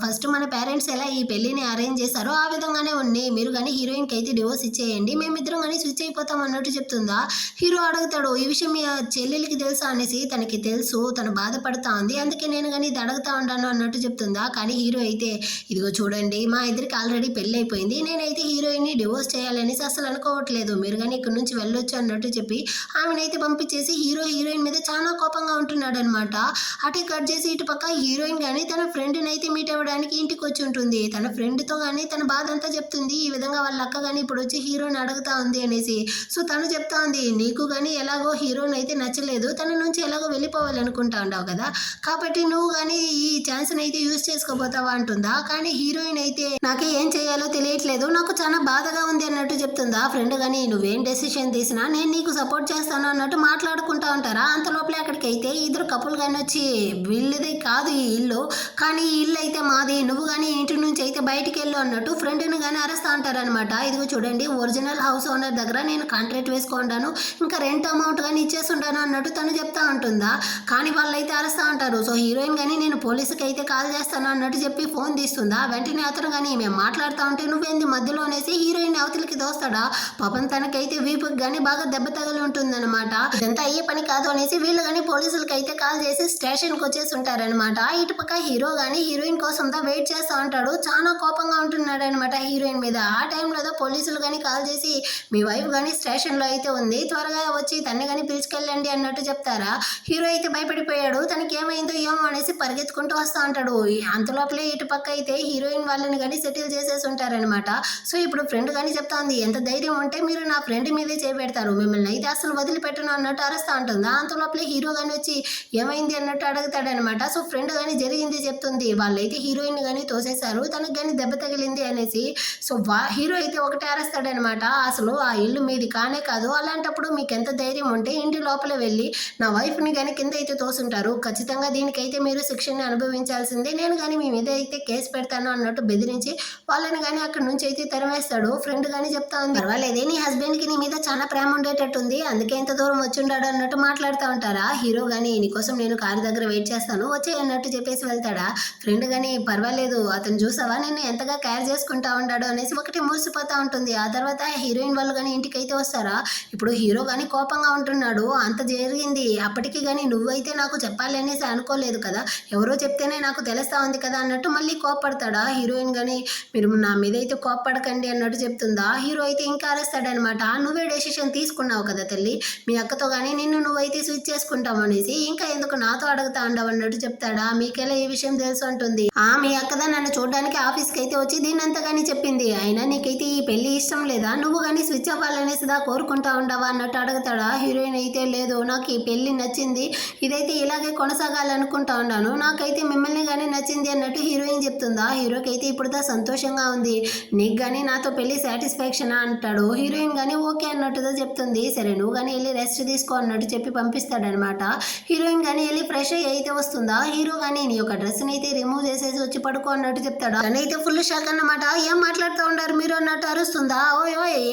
ఫస్ట్ మన పేరెంట్స్ ఎలా ఈ పెళ్లిని అరేంజ్ చేశారో ఆ విధంగానే ఉంది, మీరు కానీ హీరోయిన్కి అయితే డివోర్స్ ఇచ్చేయండి, మేమిద్దరం కానీ స్విచ్ అయిపోతాం అన్నట్టు చెప్తుందా. హీరో అడుగుతాడు, ఈ విషయం మీ చెల్లెలికి తెలుసా అనేసి. తనకి తెలుసు, తను బాధపడతా ఉంది, అందుకే నేను కానీ ఇది అడుగుతా ఉంటాను అన్నట్టు చెప్తుందా. కానీ హీరో అయితే ఇదిగో చూడండి మా ఇద్దరికి ఆల్రెడీ పెళ్ళి అయిపోయింది, నేనైతే హీరోయిన్ని డివోర్స్ చేయాలనేసి అసలు అనుకోవట్లేదు, మీరు కానీ ఇక్కడ నుంచి వెళ్ళొచ్చు అన్నట్టు చెప్పి ఆమెనైతే పంపించేసి హీరోయిన్ మీద చాలా కోపంగా ఉంటున్నాడు అనమాట. అటు కట్ చేసి ఇటు పక్క హీరోయిన్ కానీ తన ఫ్రెండ్ని అయితే మీట్ అవ్వడానికి ఇంటికి వచ్చి ఉంటుంది. తన ఫ్రెండ్తో కానీ తన బాధ అంతా చెప్తుంది, ఈ విధంగా వాళ్ళ అక్క కానీ ఇప్పుడు వచ్చి హీరోని అడుగుతా ఉంది అనేసి. సో తను చెప్తా ఉంది, నీకు కానీ ఎలాగో హీరోని అయితే నచ్చలేదు, తన నుంచి ఎలాగో వెళ్ళిపోవాలనుకుంటా ఉన్నావు కదా, కాబట్టి నువ్వు కానీ ఈ ఛాన్స్ని అయితే యూజ్ చేసుకోబోతావా అంటుందా. కానీ హీరోయిన్ అయితే నాకే ఏం చేయాలో తెలియట్లేదు, నాకు చాలా బాధగా ఉంది అన్నట్టు చెప్తుందా. ఫ్రెండ్ కానీ నువ్వేం డెసిషన్ తీసినా నేను నీకు సపోర్ట్ చేస్తాను అన్నట్టు మాట్లాడుకుంటా ఉంటారా. అంత లోపలే అక్కడికి అయితే ఇద్దరు కపుల్ కానీ వచ్చి వీళ్ళది కాదు ఈ ఇల్లు, కానీ ఈ ఇల్లు అయితే మాది, నువ్వు కానీ ఇంటి నుంచి అయితే బయటికి వెళ్ళు అన్నట్టు ఫ్రెండ్ని కానీ అరెస్తా అంటారనమాట. ఇదిగో చూడండి ఒరిజినల్ హౌస్ ఓనర్ దగ్గర నేను కాంట్రాక్ట్ వేసుకుంటాను, ఇంకా రెంట్ అమౌంట్ కానీ ఇచ్చేసుంటాను అన్నట్టు తను చెప్తా ఉంటుందా. కానీ వాళ్ళైతే అరెస్తా అంటారు. సో హీరోయిన్ కానీ నేను పోలీసుకి అయితే కాల్ చేస్తాను అన్నట్టు చెప్పి ఫోన్ తీస్తుందా. వెంటనే అతను కానీ మేము మాట్లాడుతూ ఉంటే నువ్వేంది మధ్యలో అనేసి హీరోయిన్ అవతలికి దోస్తాడా. పాపం తనకైతే వీపుకి కానీ బాగా దెబ్బ తగిలి ఉంటుందన్నమాట. ఇదంతా అయ్యే పని కాదు అనేసి వీళ్ళు కానీ పోలీసులకి అయితే కాల్ చేసి స్టేషన్కి వచ్చేసి ఉంటారు. ఉంటారనమాట. ఇటుపక్క హీరో గానీ హీరోయిన్ కోసం వెయిట్ చేస్తూ ఉంటాడు. చాలా కోపంగా ఉంటున్నాడు అనమాట హీరోయిన్ మీద. ఆ టైంలో పోలీసులు కానీ కాల్ చేసి మీ వైఫ్ కానీ స్టేషన్లో అయితే ఉంది, త్వరగా వచ్చి తన్ని కానీ పిలుచుకెళ్ళండి అన్నట్టు చెప్తారా. హీరో అయితే భయపడిపోయాడు. తనకి ఏమైందో ఏమో అనేసి పరిగెత్తుకుంటూ వస్తూ ఉంటాడు. అంతలోపలే ఇటుపక్క అయితే హీరోయిన్ వాళ్ళని కానీ సెటిల్ చేసేసి ఉంటారనమాట. సో ఇప్పుడు ఫ్రెండ్ కానీ చెప్తాంది, ఎంత ధైర్యం ఉంటే మీరు నా ఫ్రెండ్ మీదే చేపెడతారు, మిమ్మల్ని అయితే అసలు వదిలిపెట్టను అన్నట్టు అరుస్తూ ఉంటుంది. అంతలోపలే హీరో కానీ వచ్చి ఏమైంది అన్నట్టు అడుగుతాడనమాట. సో ఫ్రెండ్ కానీ జరిగింది చెప్తుంది. వాళ్ళైతే హీరోయిన్ కానీ తోసేశారు, తనకు కానీ దెబ్బ తగిలింది అనేసి. సో హీరో అయితే ఒకటే అరుస్తాడనమాట, అసలు ఆ ఇల్లు మీది కానే కాదు, అలాంటప్పుడు మీకు ఎంత ధైర్యం ఉంటే ఇంటి లోపల వెళ్ళి నా వైఫ్ని కానీ కింద అయితే తోసుంటారు, ఖచ్చితంగా దీనికైతే మీరు శిక్షని అనుభవించాల్సిందే, నేను కానీ మీ మీద అయితే కేసు పెడతాను అన్నట్టు బెదిరించి వాళ్ళని కానీ అక్కడి నుంచి అయితే తరిమేస్తాడు. ఫ్రెండ్ కానీ చెప్తా ఉంది, పర్వాలేదే నీ హస్బెండ్కి నీ మీద చాలా ప్రేమ ఉండేటట్టుంది, అందుకే ఎంత దూరం వచ్చిండాడు అన్నట్టు మాట్లాడుతూ ఉంటారా. హీరో కానీ నీకోసం నేను కారు దగ్గర వెయిట్ చేస్తాను వచ్చే అన్నట్టు చెప్పేసి వెళ్తాడా. ఫ్రెండ్ కానీ పర్వాలేదు, అతను చూసావా నేను ఎంతగా కేర్ చేసుకుంటా ఉన్నాడు అనేసి ఒకటి మురిసిపోతా ఉంటుంది. ఆ తర్వాత హీరోయిన్ వాళ్ళు కానీ ఇంటికి అయితే వస్తారా. ఇప్పుడు హీరో కానీ కోపంగా ఉంటున్నాడు, అంత జరిగింది అప్పటికి కానీ నువ్వైతే నాకు చెప్పాలి అనేసి అనుకోలేదు కదా, ఎవరో చెప్తేనే నాకు తెలుస్తా ఉంది కదా అన్నట్టు మళ్ళీ కోప్పడతాడా. హీరోయిన్ కానీ మీరు నా మీద అయితే కోప్పడకండి అన్నట్టు చెప్తుందా. హీరో అయితే ఇంకా అరేస్తాడనమాట, నువ్వే డెసిషన్ తీసుకున్నావు కదా తల్లి, మీ అక్కతో కానీ నిన్ను నువ్వైతే స్విచ్ చేసుకుంటావు అనేసి, ఇంకా ఎందుకు నాతో అడుగుతా ఉండవు అన్నట్టు చెప్తాడా. మీకెలా ఈ విషయం తెలుసు అంటుంది. మీ అక్కదా నన్ను చూడడానికి ఆఫీస్కి అయితే వచ్చి దీన్ని అంతగాని చెప్పింది, అయినా నీకైతే ఈ పెళ్లి ఇష్టం లేదా, నువ్వు కానీ స్విచ్ అవ్వాలనేసి కోరుకుంటా ఉండవా అన్నట్టు అడుగుతాడా. హీరోయిన్ అయితే లేదు, నాకు ఈ పెళ్లి నచ్చింది, ఇదైతే ఇలాగే కొనసాగాలనుకుంటా ఉన్నాను, నాకైతే మిమ్మల్ని కానీ నచ్చింది అన్నట్టు హీరోయిన్ చెప్తుందా. హీరోకి అయితే ఇప్పుడు సంతోషంగా ఉంది, నీకు కానీ నాతో పెళ్లి సాటిస్ఫాక్షన్ అంటాడు. హీరోయిన్ కానీ ఓకే అన్నట్టుగా చెప్తుంది. సరే నువ్వు కానీ వెళ్ళి రెస్ట్ తీసుకో అన్నట్టు చెప్పి పంపిస్తాడనమాట. హీరోయిన్ కానీ వెళ్ళి ఫ్రెష్ అయ్యి అయితే వస్తుందా. హీరో కానీ నీ యొక్క డ్రెస్ని అయితే రిమూవ్ చేసేసి వచ్చి పడుకో అన్నట్టు చెప్తాడు. తనైతే ఫుల్ షాక్ అన్నమాట, ఏం మాట్లాడుతూ ఉంటారు మీరు అన్నట్టు అరుస్తుందా. ఓ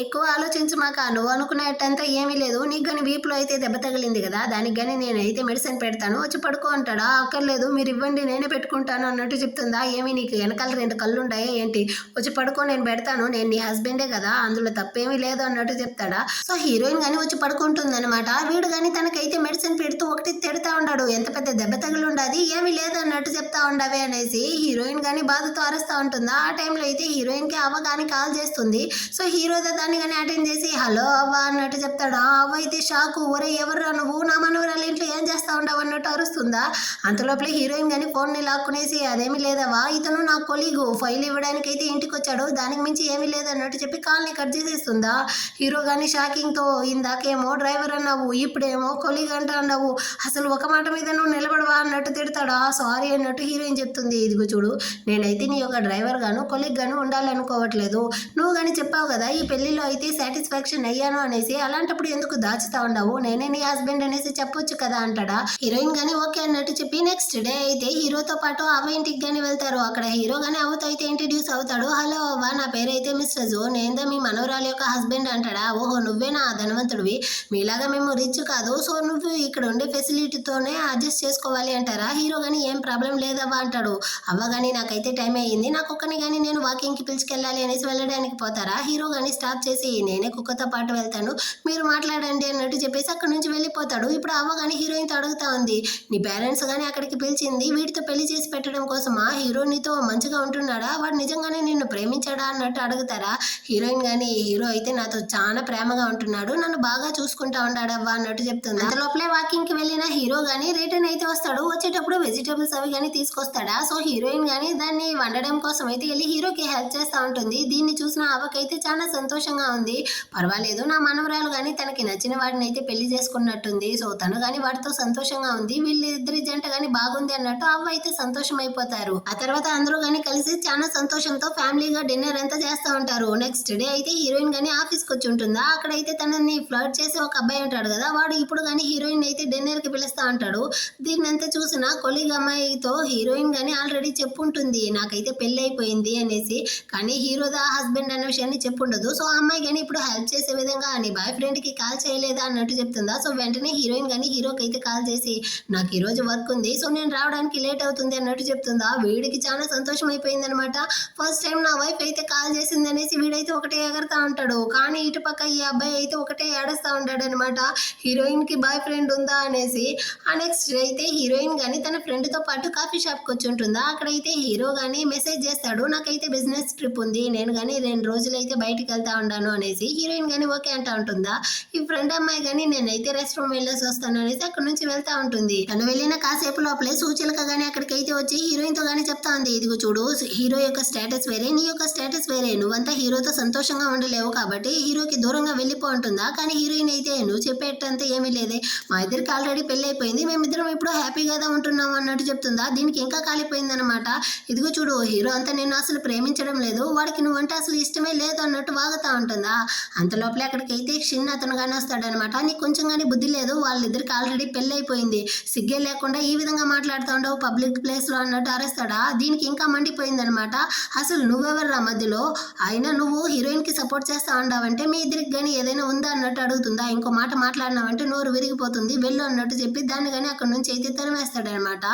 ఎక్కువ ఆలోచించమాక, నువ్వు అనుకునేటంతా ఏమీ లేదు, నీకు కానీ వీపులో అయితే దెబ్బ తగిలింది కదా, దానికి కానీ నేనైతే మెడిసిన్ పెడతాను వచ్చి పడుకో అంటాడా. అక్కర్లేదు మీరు ఇవ్వండి నేనే పెట్టుకుంటాను అన్నట్టు చెప్తుందా. ఏమి నీకు వెనకాల 2 కళ్ళు ఉంటాయా ఏంటి, వచ్చి పడుకో నేను పెడతాను, నేను నీ హస్బెండే కదా, అందులో తప్పేమీ లేదు అన్నట్టు చెప్తాడా. సో హీరోయిన్ కానీ వచ్చి పడుకుంటుంది అనమాట. వీడు కానీ తనకైతే మెడిసిన్ పెడుతూ ఒకటి తిడతా ఉన్నాడు, ఎంత పెద్ద దెబ్బ తగిలి ఉండదు, ఏమీ లేదు అన్నట్టు చెప్తా ఉండవే అనేసి. హీరోయిన్ కానీ బాధతో అరుస్తూ ఉంటుందా. ఆ టైంలో అయితే హీరోయిన్కి అవ్వ కానీ కాల్ చేస్తుంది. సో హీరో దాన్ని కానీ అటెండ్ చేసి హలో అవ్వ అన్నట్టు చెప్తాడు. అవ్వ అయితే షాకు, ఒరే ఎవర్రా నువ్వు, నా మనవరాలు ఇంట్లో ఏం చేస్తా ఉండవు అన్నట్టు అరుస్తుందా. అంతలోపలే హీరోయిన్ కానీ ఫోన్ని లాక్కునేసి అదేమీ లేదవా, ఇతను నా కొలీగు, ఫైల్ ఇవ్వడానికి అయితే ఇంటికి వచ్చాడు, దానికి మించి ఏమీ లేదన్నట్టు చెప్పి కాల్ని కట్ చేసేస్తుందా. హీరో కానీ షాకింగ్తో ఇందాకేమో డ్రైవర్ అన్నావు, ఇప్పుడేమో కొలీగ్ అంటా అన్నావు, అసలు ఒక మాట మీద నువ్వు నిలబడవా అన్నట్టు తిడతాడా. సారీ అన్నట్టు హీరోయిన్ చెప్తుంది. ఇదిగో చూడు, నేనైతే నీ యొక్క డ్రైవర్ గాను కొలీగ్ గాను ఉండాలనుకోవట్లేదు, నువ్వు కానీ చెప్పావు కదా ఈ పెళ్లిలో అయితే సాటిస్ఫాక్షన్ అయ్యాను అనేసి, అలాంటప్పుడు ఎందుకు దాచుతా ఉండవు, నేనే నీ హస్బెండ్ అనేసి చెప్పొచ్చు కదా అంటాడా. హీరోయిన్ కానీ ఓకే అన్నట్టు చెప్పి నెక్స్ట్ డే అయితే హీరోతో పాటు అవ్వ ఇంటికి కానీ వెళ్తారు. అక్కడ హీరో కానీ అవ్వతో అయితే ఇంట్రడ్యూస్ అవుతాడు. హలో అవ్వ, నా పేరైతే మిస్టర్ జో, నేందా మీ మనవరాలు యొక్క హస్బెండ్ అంటాడా. ఓహో నువ్వేనా ధనవంతుడివి, మీలాగా మేము రిచ్ కాదు, సో నువ్వు ఇక్కడ ఉండే ఫెసిలిటీతోనే అడ్జస్ట్ చేసుకోవాలి అంటారా. హీరో కానీ ఏం ప్రాబ్లం లేదవ్వ అంటాడు. అవ్వ కానీ నాకైతే టైం అయ్యింది, నాకు ఒక్కని కానీ నేను వాకింగ్కి పిలుచుకెళ్ళాలి అనేసి వెళ్ళడానికి పోతారా. హీరో కానీ స్టాప్ చేసి నేనే కుక్కతో పాటు వెళ్తాను, మీరు మాట్లాడండి అన్నట్టు చెప్పేసి అక్కడ నుంచి వెళ్ళిపోతాడు. ఇప్పుడు అవ్వ కానీ హీరోయిన్తో అడుగుతా ఉంది, నీ పేరెంట్స్ కానీ అక్కడికి పిలిచింది వీటితో పెళ్లి చేసి పెట్టడం కోసమా, హీరో నీతో మంచిగా ఉంటున్నాడా, వాడు నిజంగానే నిన్ను ప్రేమించాడా అన్నట్టు అడుగుతారా. హీరోయిన్ కానీ హీరో అయితే నాతో చాలా ప్రేమగా ఉంటున్నాడు, నన్ను బాగా చూసుకుంటా ఉన్నాడవ్వ అన్నట్టు చెప్తుంది. అంత లోపలే వాకింగ్కి వెళ్ళిన హీరో కానీ రిటర్న్ అయితే వస్తాడు. వచ్చేటప్పుడు వెజిటేబుల్స్ అవి కానీ తీసుకొస్తాడా. సో హీరోయిన్ కానీ దాన్ని వండడం కోసం అయితే వెళ్ళి హీరోకి హెల్ప్ చేస్తూ ఉంటుంది. దీన్ని చూసిన అవ్వకైతే చాలా సంతోషంగా ఉంది, పర్వాలేదు నా మనవరాలు కానీ తనకి నచ్చిన వాడిని అయితే పెళ్లి చేసుకున్నట్టుంది, సో తను కానీ వాడితో సంతోషంగా ఉంది, వీళ్ళిద్దరి జంట కానీ బాగుంది అన్నట్టు అవ్వ అయితే సంతోషం అయిపోతారు. ఆ తర్వాత అందరూ కానీ కలిసి చాలా సంతోషంతో ఫ్యామిలీగా డిన్నర్ అంతా చేస్తూ ఉంటారు. నెక్స్ట్ డే అయితే హీరోయిన్ కానీ ఆఫీస్కి వచ్చి ఉంటుందా. అక్కడైతే తనని ఫ్లర్ట్ చేసి ఒక అబ్బాయి ఉంటాడు కదా, వాడు ఇప్పుడు కానీ హీరోయిన్ అయితే డిన్నర్కి పిలుస్తూ ఉంటాడు. దీన్నంతా చూసిన కొలీగ్ అమ్మాయితో హీరోయిన్ కానీ ఆల్రెడీ చెప్పుంటుంది నాకైతే పెళ్ళి అయిపోయింది అనేసి, కానీ హీరోదా హస్బెండ్ అనే విషయాన్ని చెప్పుండదు. సో ఆ అమ్మాయి కానీ ఇప్పుడు హెల్ప్ చేసే విధంగా నీ బాయ్ ఫ్రెండ్కి కాల్ చేయలేదా అన్నట్టు చెప్తుందా. సో వెంటనే హీరోయిన్ కానీ హీరోకి అయితే కాల్ చేసి నాకు ఈరోజు వర్క్ ఉంది, సో నేను రావడానికి లేట్ అవుతుంది అన్నట్టు చెప్తుందా. వీడికి చాలా సంతోషం అయిపోయింది అనమాట, ఫస్ట్ టైం నా వైఫ్ అయితే కాల్ చేసింది అనేసి వీడైతే ఒకటే ఎగరుతా ఉంటాడు. కానీ ఇటు పక్క ఈ అబ్బాయి అయితే ఒకటే ఏడుస్తూ ఉంటాడు అనమాట, హీరోయిన్కి బాయ్ ఫ్రెండ్ ఉందా అనేసి. ఆ నెక్స్ట్ అయితే హీరోయిన్ కానీ తన ఫ్రెండ్ తో పాటు కాఫీ షాప్ కి వచ్చి ఉంటుందా. అక్కడైతే హీరో గానీ మెసేజ్ చేస్తాడు, నాకైతే బిజినెస్ ట్రిప్ ఉంది, నేను గానీ 2 రోజులైతే బయటికి వెళ్తా ఉన్నాను అనేసి. హీరోయిన్ గానీ ఓకే అంటా ఉంటుందా. ఈ ఫ్రెండ్ అమ్మాయి గానీ నేనైతే రెస్ట్ రూమ్ వెళ్ళేసి వస్తాను అనేసి అక్కడ నుంచి వెళ్తా ఉంటుంది. తను వెళ్ళిన కాసేపు లోపలే సూచలక గానీ అక్కడికైతే వచ్చి హీరోయిన్ తో గానీ చెప్తా ఉంది, ఇదిగో చూడు, హీరో యొక్క స్టేటస్ వేరే, నీ యొక్క స్టేటస్ వేరే, నువ్వంతా హీరోతో సంతోషంగా ఉండలేవు కాబట్టి హీరోకి దూరంగా వెళ్ళిపో ఉంటుందా. కానీ హీరోయిన్ అయితే నువ్వు చెప్పేటంతా ఏమీ లేదే, మా ఇద్దరికి ఆల్రెడీ పెళ్లి అయిపోయింది, మేమిద్దరం ఇప్పుడు హ్యాపీగా ఉంటున్నాం అన్నట్టు చెప్తుందా. దీనికి ఇంకా కాలిపోయిందనమాట. ఇదిగో చూడు, హీరో అంతా నేను అసలు ప్రేమించడం లేదు, వాడికి నువ్వంటే అసలు ఇష్టమే లేదు అన్నట్టు వాగుతా ఉంటుందా. అంత లోపలే అక్కడికైతే క్షిన్ అతను కానీ వస్తాడనమాట. నీకు కొంచెం కానీ బుద్ధి లేదు, వాళ్ళిద్దరికి ఆల్రెడీ పెళ్లి అయిపోయింది, సిగ్గే లేకుండా ఈ విధంగా మాట్లాడుతూ ఉండవు పబ్లిక్ ప్లేస్ లో అన్నట్టు అరేస్తాడా. దీనికి ఇంకా మండిపోయిందనమాట. అసలు నువ్వెవర్రా మధ్యలో, అయినా నువ్వు హీరోయిన్ కి సపోర్ట్ చేస్తా ఉండావంటే మీ ఇద్దరికి కానీ ఏదైనా ఉందా అన్నట్టు అడుగుతుందా. ఇంకో మాట మాట్లాడినావంటే నోరు విరిగిపోతుంది, వెళ్ళు అన్నట్టు చెప్పి దాన్ని కానీ అక్కడ నుంచి అయితే తరిమేస్తాడనమాట.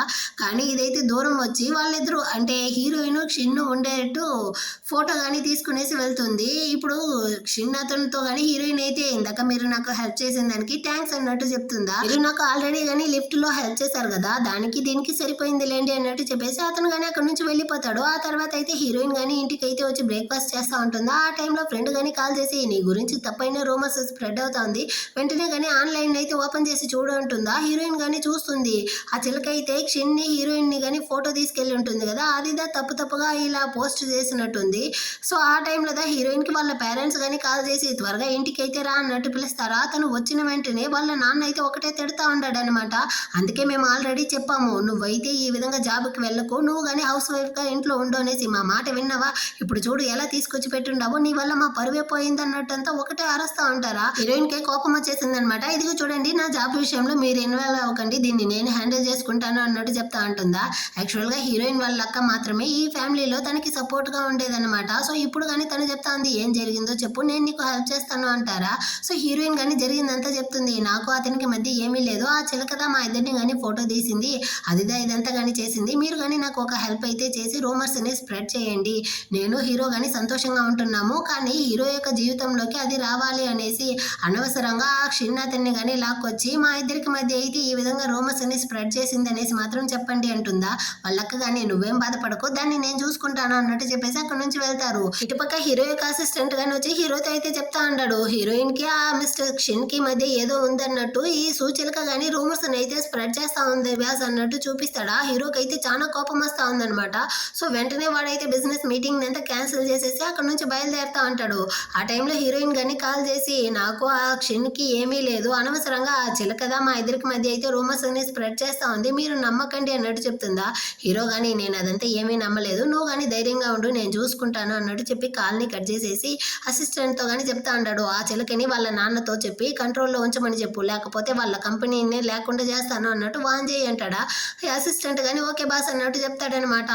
కానీ ఇదైతే దూరం వచ్చి వాళ్ళిద్దరూ అంటే హీరోయిన్ క్షిన్ను ఉండేట్టు ఫోటో కానీ తీసుకునేసి వెళ్తుంది. ఇప్పుడు క్షిన్ అతనితో కానీ హీరోయిన్ అయితే ఇందాక మీరు నాకు హెల్ప్ చేసిన దానికి థ్యాంక్స్ అన్నట్టు చెప్తుందా. మీరు నాకు ఆల్రెడీ కానీ లిఫ్ట్ లో హెల్ప్ చేశారు కదా, దానికి దీనికి సరిపోయింది లేండి అన్నట్టు చెప్పేసి అతను కానీ అక్కడ నుంచి వెళ్ళిపోతాడు. ఆ తర్వాత అయితే హీరోయిన్ కానీ ఇంటికి అయితే వచ్చి బ్రేక్ఫాస్ట్ చేస్తా ఉంటుందా. ఆ టైంలో ఫ్రెండ్ కానీ కాల్ చేసి నీ గురించి తప్పైన రూమర్స్ స్ప్రెడ్ అవుతుంది, వెంటనే కానీ ఆన్లైన్ అయితే ఓపెన్ చేసి చూడ ఉంటుందా. హీరోయిన్ కానీ చూస్తుంది, ఆ చిలక అయితే క్షిన్ని హీరోయిన్ ని కానీ ఫోటో తీసుకెళ్లి ఉంటుంది కదా, అదిదా తప్పుగా ఇలా పోస్ట్ చేసినట్టుంది. సో ఆ టైంలో హీరోయిన్ కి వాళ్ళ పేరెంట్స్ కానీ కాల్ చేసి త్వరగా ఇంటికి అయితే రా అన్నట్టు పిలుస్తారా. తను వచ్చిన వెంటనే వాళ్ళ నాన్న అయితే ఒకటే తిడతా ఉన్నాడు అనమాట. అందుకే మేము ఆల్రెడీ చెప్పాము, నువ్వైతే ఈ విధంగా జాబ్కి వెళ్ళకు, నువ్వు కానీ హౌస్ వైఫ్ గా ఇంట్లో ఉండు అనేసి. మా మాట విన్నావా, ఇప్పుడు చూడు ఎలా తీసుకొచ్చి పెట్టుండావు, నీ వల్ల మా పరువే పోయింది అన్నట్టంతా ఒకటే అరుస్తా ఉంటారా. హీరోయిన్ కే కోపం వచ్చేసింది అనమాట. ఇదిగో చూడండి, నా జాబ్ విషయంలో మీరు ఇన్వాల్వ్ అవ్వకండి, దీన్ని నేను హ్యాండిల్ చేసుకుంటాను అన్నట్టు చెప్తా ఉంటుందా. యాక్చువల్ గా హీరోయిన్ వాళ్ళ అక్క మాత్రమే ఈ ఫ్యామిలీలో తనకి సపోర్ట్ గా ఉండేదన్నమాట. సో ఇప్పుడు కానీ తను చెప్తా ఉంది, ఏం జరిగిందో చెప్పు, నేను నీకు హెల్ప్ చేస్తాను అంటారా. సో హీరోయిన్ కానీ జరిగిందంతా చెప్తుంది, నాకు అతనికి మధ్య ఏమీ లేదు, ఆ చిలకదా మా ఇద్దరిని కానీ ఫోటో తీసింది, అదిదా ఇదంతా కానీ చేసింది, మీరు కానీ నాకు ఒక హెల్ప్ అయితే చేసి రూమర్స్ ని స్ప్రెడ్ చేయండి, నేను హీరో కానీ సంతోషంగా ఉంటున్నాము, కానీ హీరో యొక్క జీవితంలోకి అది రావాలి అనేసి అనవసరంగా ఆ క్షిన్ అతన్ని కానీ లాక్కొచ్చి మా ఇద్దరికి మధ్య అయితే ఈ విధంగా రూమర్స్ ని స్ప్రెడ్ చేసింది అనేసి మాత్రం చెప్పండి అంటుందా. వాళ్ళక్క కానీ నువ్వేం బాధపడకు, దాన్ని నేను చూసుకుంటాను అన్నట్టు చెప్పేసి అక్కడ నుంచి వెళ్తారు. ఇటుపక్క హీరో యొక్క అసిస్టెంట్ గాని వచ్చి హీరోతో అయితే చెప్తా ఉంటాడు, హీరోయిన్ కి ఆ మిస్టర్ క్షిన్ కి మధ్య ఏదో ఉందన్నట్టు ఈ సూచనక గానీ రూమర్స్ అయితే స్ప్రెడ్ చేస్తా ఉంది వ్యాస్ అన్నట్టు చూపిస్తాడా. హీరోకి అయితే చాలా కోపం వస్తా ఉందన్నమాట. సో వెంటనే వాడైతే బిజినెస్ మీటింగ్ అంతా క్యాన్సిల్ చేసేసి అక్కడ నుంచి బయలుదేరుతా ఉంటాడు. ఆ టైంలో హీరోయిన్ గానీ కాల్ చేసి, నాకు ఆ క్షిన్ కి ఏమీ లేదు, అనవసరంగా ఆ చిలకదా మా ఇద్దరికి మధ్య అయితే రూమర్స్ అనేది స్ప్రెడ్ చేస్తా ఉంది, మీరు నమ్మకండి అన్నట్టు చెప్తుందా. హీరో గానీ నేను అదంతా ఏమీ నమ్మలేదు, నువ్వు కానీ ధైర్యంగా ఉండు, నేను చూసుకుంటాను అన్నట్టు చెప్పి కాల్ని కట్ చేసేసి అసిస్టెంట్ తో కానీ చెప్తా ఉంటాడు, ఆ చిలకని వాళ్ళ నాన్నతో చెప్పి కంట్రోల్లో ఉంచమని చెప్పు, లేకపోతే వాళ్ళ కంపెనీని లేకుండా చేస్తాను అన్నట్టు వాన్ చేయి అంటాడా. అసిస్టెంట్ కానీ ఓకే బాస్ అన్నట్టు చెప్తాడనమాట.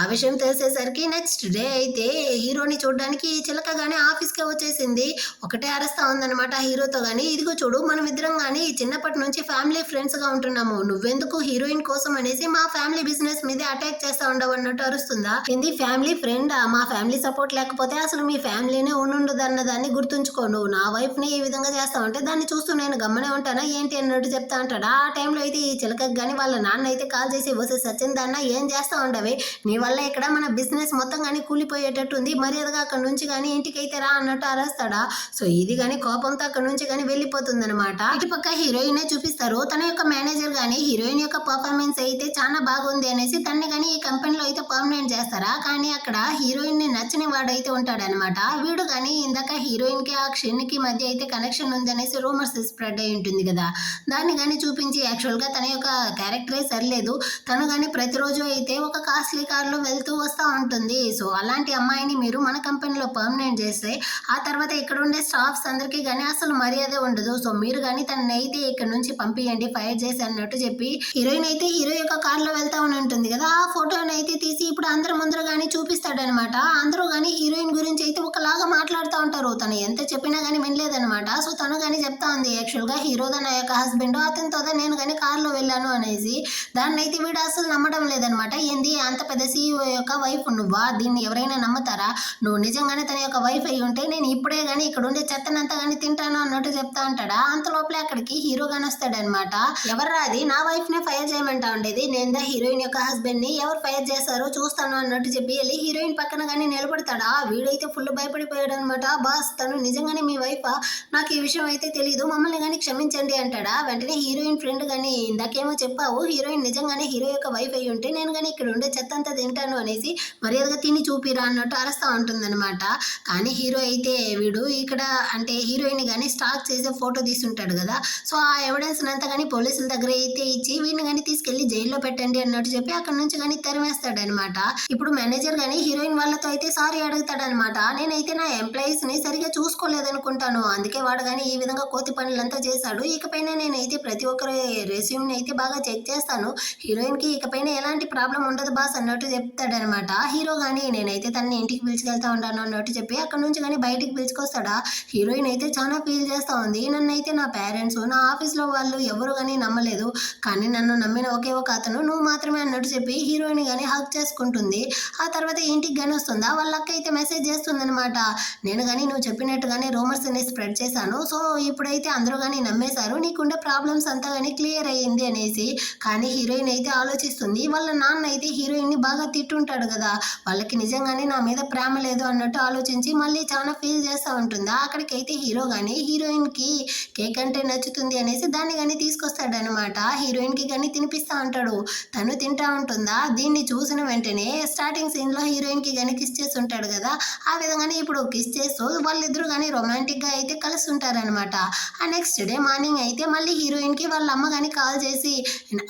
ఆ విషయం తెలిసేసరికి నెక్స్ట్ డే అయితే హీరోని చూడడానికి చిలక గానీ ఆఫీస్కే వచ్చేసింది. ఒకటే అరుస్తా ఉందన్నమాట హీరోతో గానీ, ఇదిగో చూడు, మనం ఇద్దరం కానీ చిన్నప్పటి నుంచి ఫ్యామిలీ ఫ్రెండ్స్ గా ఉంటున్నాము, నువ్వెందుకు హీరోయిన్ కోసం అనేసి మా ఫ్యామిలీ బిజినెస్ మీదే అటాక్ చేస్తా ఉండవు అన్నట్టు అరుస్తుందా. ఇది ఫ్యామిలీ ఫ్రెండ్, మా ఫ్యామిలీ సపోర్ట్ లేకపోతే అసలు మీ ఫ్యామిలీనే ఉండుండదు అన్న దాన్ని గుర్తుంచుకో, నువ్వు నా వైఫ్ ని ఈ విధంగా చేస్తావు అంటే దాన్ని చూస్తూ నేను గమ్మనే ఉంటానా ఏంటి అన్నట్టు చెప్తా అంటాడు. ఆ టైంలో అయితే ఈ చిలకకి కానీ వాళ్ళ నాన్న అయితే కాల్ చేసి, వస్తే సచిన్ దాన్న ఏం చేస్తా ఉండవే, నీ వల్ల ఇక్కడ మన బిజినెస్ మొత్తం కానీ కూలిపోయేటట్టు ఉంది, మర్యాదగా అక్కడ నుంచి కానీ ఇంటికి అయితే రా అన్నట్టు అరేస్తాడా. సో ఇది కానీ కోపంతో అక్కడ నుంచి కానీ వెళ్ళిపోతుంది అనమాట. ఇటుపక్క హీరోయిన్ చూపిస్తారు, తన యొక్క మేనేజర్ గానీ హీరోయిన్ యొక్క పర్ఫార్మెన్స్ అయితే చాలా బాగుంది అనేసి తన్ని కానీ ఈ కంపెనీలో అయితే పర్మనెంట్ చేస్తారా. కానీ అక్కడ హీరోయిన్ ని నచ్చని వాడైతే ఉంటాడనమాట. వీడు కానీ ఇందాక హీరోయిన్ కి ఆ క్షణ్ కి మధ్య అయితే కనెక్షన్ ఉందనేసి రూమర్స్ స్ప్రెడ్ అయి ఉంటుంది కదా, దాన్ని కానీ చూపించి యాక్చువల్ గా తన యొక్క క్యారెక్టరే సరిలేదు, తను కానీ ప్రతిరోజు అయితే ఒక కాస్ట్లీ కార్లో వెళ్తూ వస్తూ ఉంటుంది. సో అలాంటి అమ్మాయిని మీరు మన కంపెనీలో పర్మనెంట్ చేస్తే ఆ తర్వాత ఇక్కడ ఉండే స్టాఫ్స్ అందరికీ కానీ అసలు మర్యాద ఉండదు, సో మీరు కానీ తనని అయితే ఇక్కడ నుంచి పంపియండి, ఫైర్ చేసి అన్నట్టు చెప్పి హీరోయిన్ అయితే హీరో యొక్క కార్లో వెళ్తా ఉంటుంది కదా, ఆ ఫోటోని అయితే తీసి ఇప్పుడు అందరి ముందర కానీ చూపిస్తాడనమాట. అందరూ కానీ హీరోయిన్ గురించి అయితే ఒకలాగా మాట్లాడుతూ ఉంటారు. తను ఎంత చెప్పినా కానీ వినలేదనమాట. సో తను కానీ చెప్తా ఉంది, యాక్చువల్గా హీరోదా నా యొక్క హస్బెండ్, అతనితోదా నేను కానీ కార్లో వెళ్ళాను అనేసి. దాన్ని అయితే వీడు అసలు నమ్మడం లేదనమాట. ఏంది అంత పెద్ద సీఈఓ యొక్క వైఫ్ నువ్వా, దీన్ని ఎవరైనా నమ్ముతారా? నువ్వు నిజంగానే తన యొక్క వైఫ్ అయి ఉంటే నేను ఇప్పుడే కానీ ఇక్కడ ఉండే చెత్తనంతా కానీ తింటాను అన్నట్టు చెప్తా ఉంటాడా. అంత లోపలే అక్కడికి హీరో గాని వస్తాడనమాట. ఎవర్రా అది, నా వైఫ్ నే ఫైర్ చేయమంటా ఉండేది, నేను హీరోయిన్ యొక్క హస్బెండ్ ని, ఎవరు ఫైర్ చేస్తారో చూస్తాను అన్నట్టు చెప్పి వెళ్ళి హీరోయిన్ పక్కన కానీ నిలబడతాడా. వీడైతే ఫుల్ భయపడిపోయాడు అనమాట. బాస్ తను నిజంగానే మీ వైఫా, నాకు ఈ విషయం అయితే తెలియదు, మమ్మల్ని కానీ క్షమించండి అంటాడా. వెంటనే హీరోయిన్ ఫ్రెండ్ కానీ ఇందాకేమో చెప్పావు హీరోయిన్ నిజంగానే హీరో యొక్క వైఫ్ అయి ఉంటే నేను కానీ ఇక్కడ ఉండే చెత్త అంతా తింటాను అనేసి మర్యాదగా తిని చూపిరా అన్నట్టు అరుస్తూ ఉంటుందన్నమాట. కానీ హీరో అయితే వీడు ఇక్కడ అంటే హీరోయిన్ కానీ స్టాక్ చేసే ఫోటో తీసుంటాడు కదా. సో ఆ ఎవిడెన్స్ అంతా కానీ పోలీసుల దగ్గర అయితే ఇచ్చి వీడిని కానీ తీసుకెళ్లి జైల్లో పెట్టండి అన్నట్టు చెప్పి అక్కడ నుంచి కానీ తరిమేస్తాడనమాట. ఇప్పుడు మేనేజర్ కానీ హీరోయిన్ వాళ్ళతో అయితే సారీ అడుగుతాడనమాట. నేనైతే నా ఎంప్లాయీస్ ని సరిగా చూసుకోలేదనుకుంటాను, అందుకే వాడు కానీ ఈ విధంగా కోతి పనులంతా చేశాడు. ఇకపైన నేనైతే ప్రతి ఒక్కరి రెస్యూమ్ ని అయితే బాగా చెక్ చేస్తాను, హీరోయిన్ కి ఇకపైన ఎలాంటి ప్రాబ్లం ఉండదు బాస్ అన్నట్టు చెప్తాడనమాట. హీరో కానీ నేనైతే తనని ఇంటికి పిలుచుకెళ్తా ఉంటాను అన్నట్టు చెప్పి అక్కడ నుంచి కానీ బయటికి పిలుచుకొస్తాడా. హీరోయిన్ అయితే చాలా ఫీల్ చేస్తా ఉంది, నన్ను అయితే నా పేరెంట్స్ నా ఆఫీస్లో వాళ్ళు ఎవరు కానీ నమ్మలేదు, కానీ నన్ను నమ్మిన ఒకే ఒక అతను నువ్వు మాత్రమే అన్నట్టు చెప్పి హీరోయిన్ కానీ హక్ చేసుకుంటుంది. ఆ తర్వాత ఇంటికి కానీ వస్తుందా, వాళ్ళ అక్క అయితే మెసేజ్ చేస్తుంది అనమాట. నేను కానీ నువ్వు చెప్పినట్టుగానే రూమర్స్ ని స్ప్రెడ్ చేశాను, సో ఇప్పుడైతే అందరూ కానీ నమ్మేశారు, నీకుండే ప్రాబ్లమ్స్ అంతా కానీ క్లియర్ అయ్యింది అనేసి. కానీ హీరోయిన్ అయితే ఆలోచిస్తుంది, వాళ్ళ నాన్న అయితే హీరోయిన్ ని బాగా తిట్టుంటాడు కదా, వాళ్ళకి నిజంగానే నా మీద ప్రేమ లేదు అన్నట్టు ఆలోచించి మళ్ళీ చాలా ఫీల్ చేస్తూ ఉంటుందా. అక్కడికైతే హీరో కానీ హీరోయిన్ కి కేక్ అంటే నచ్చుతుంది అనేసి దాన్ని కానీ తీసుకొస్తాడనమాట. హీరోయిన్ కి కానీ తినిపిస్తా ఉంటాడు, తను తింటా ఉంటుందా. దీన్ని చూసిన వెంటనే స్టార్టింగ్ సీన్ లో హీరోయిన్ కి కానీ కిస్ చేసి ఉంటాడు కదా, ఆ విధంగానే ఇప్పుడు కిస్ చేస్తూ వాళ్ళిద్దరు కానీ రొమాంటిక్ గా అయితే కలుస్తుంటారనమాట. ఆ నెక్స్ట్ డే మార్నింగ్ అయితే మళ్ళీ హీరోయిన్ కి వాళ్ళ అమ్మ కానీ కాల్ చేసి,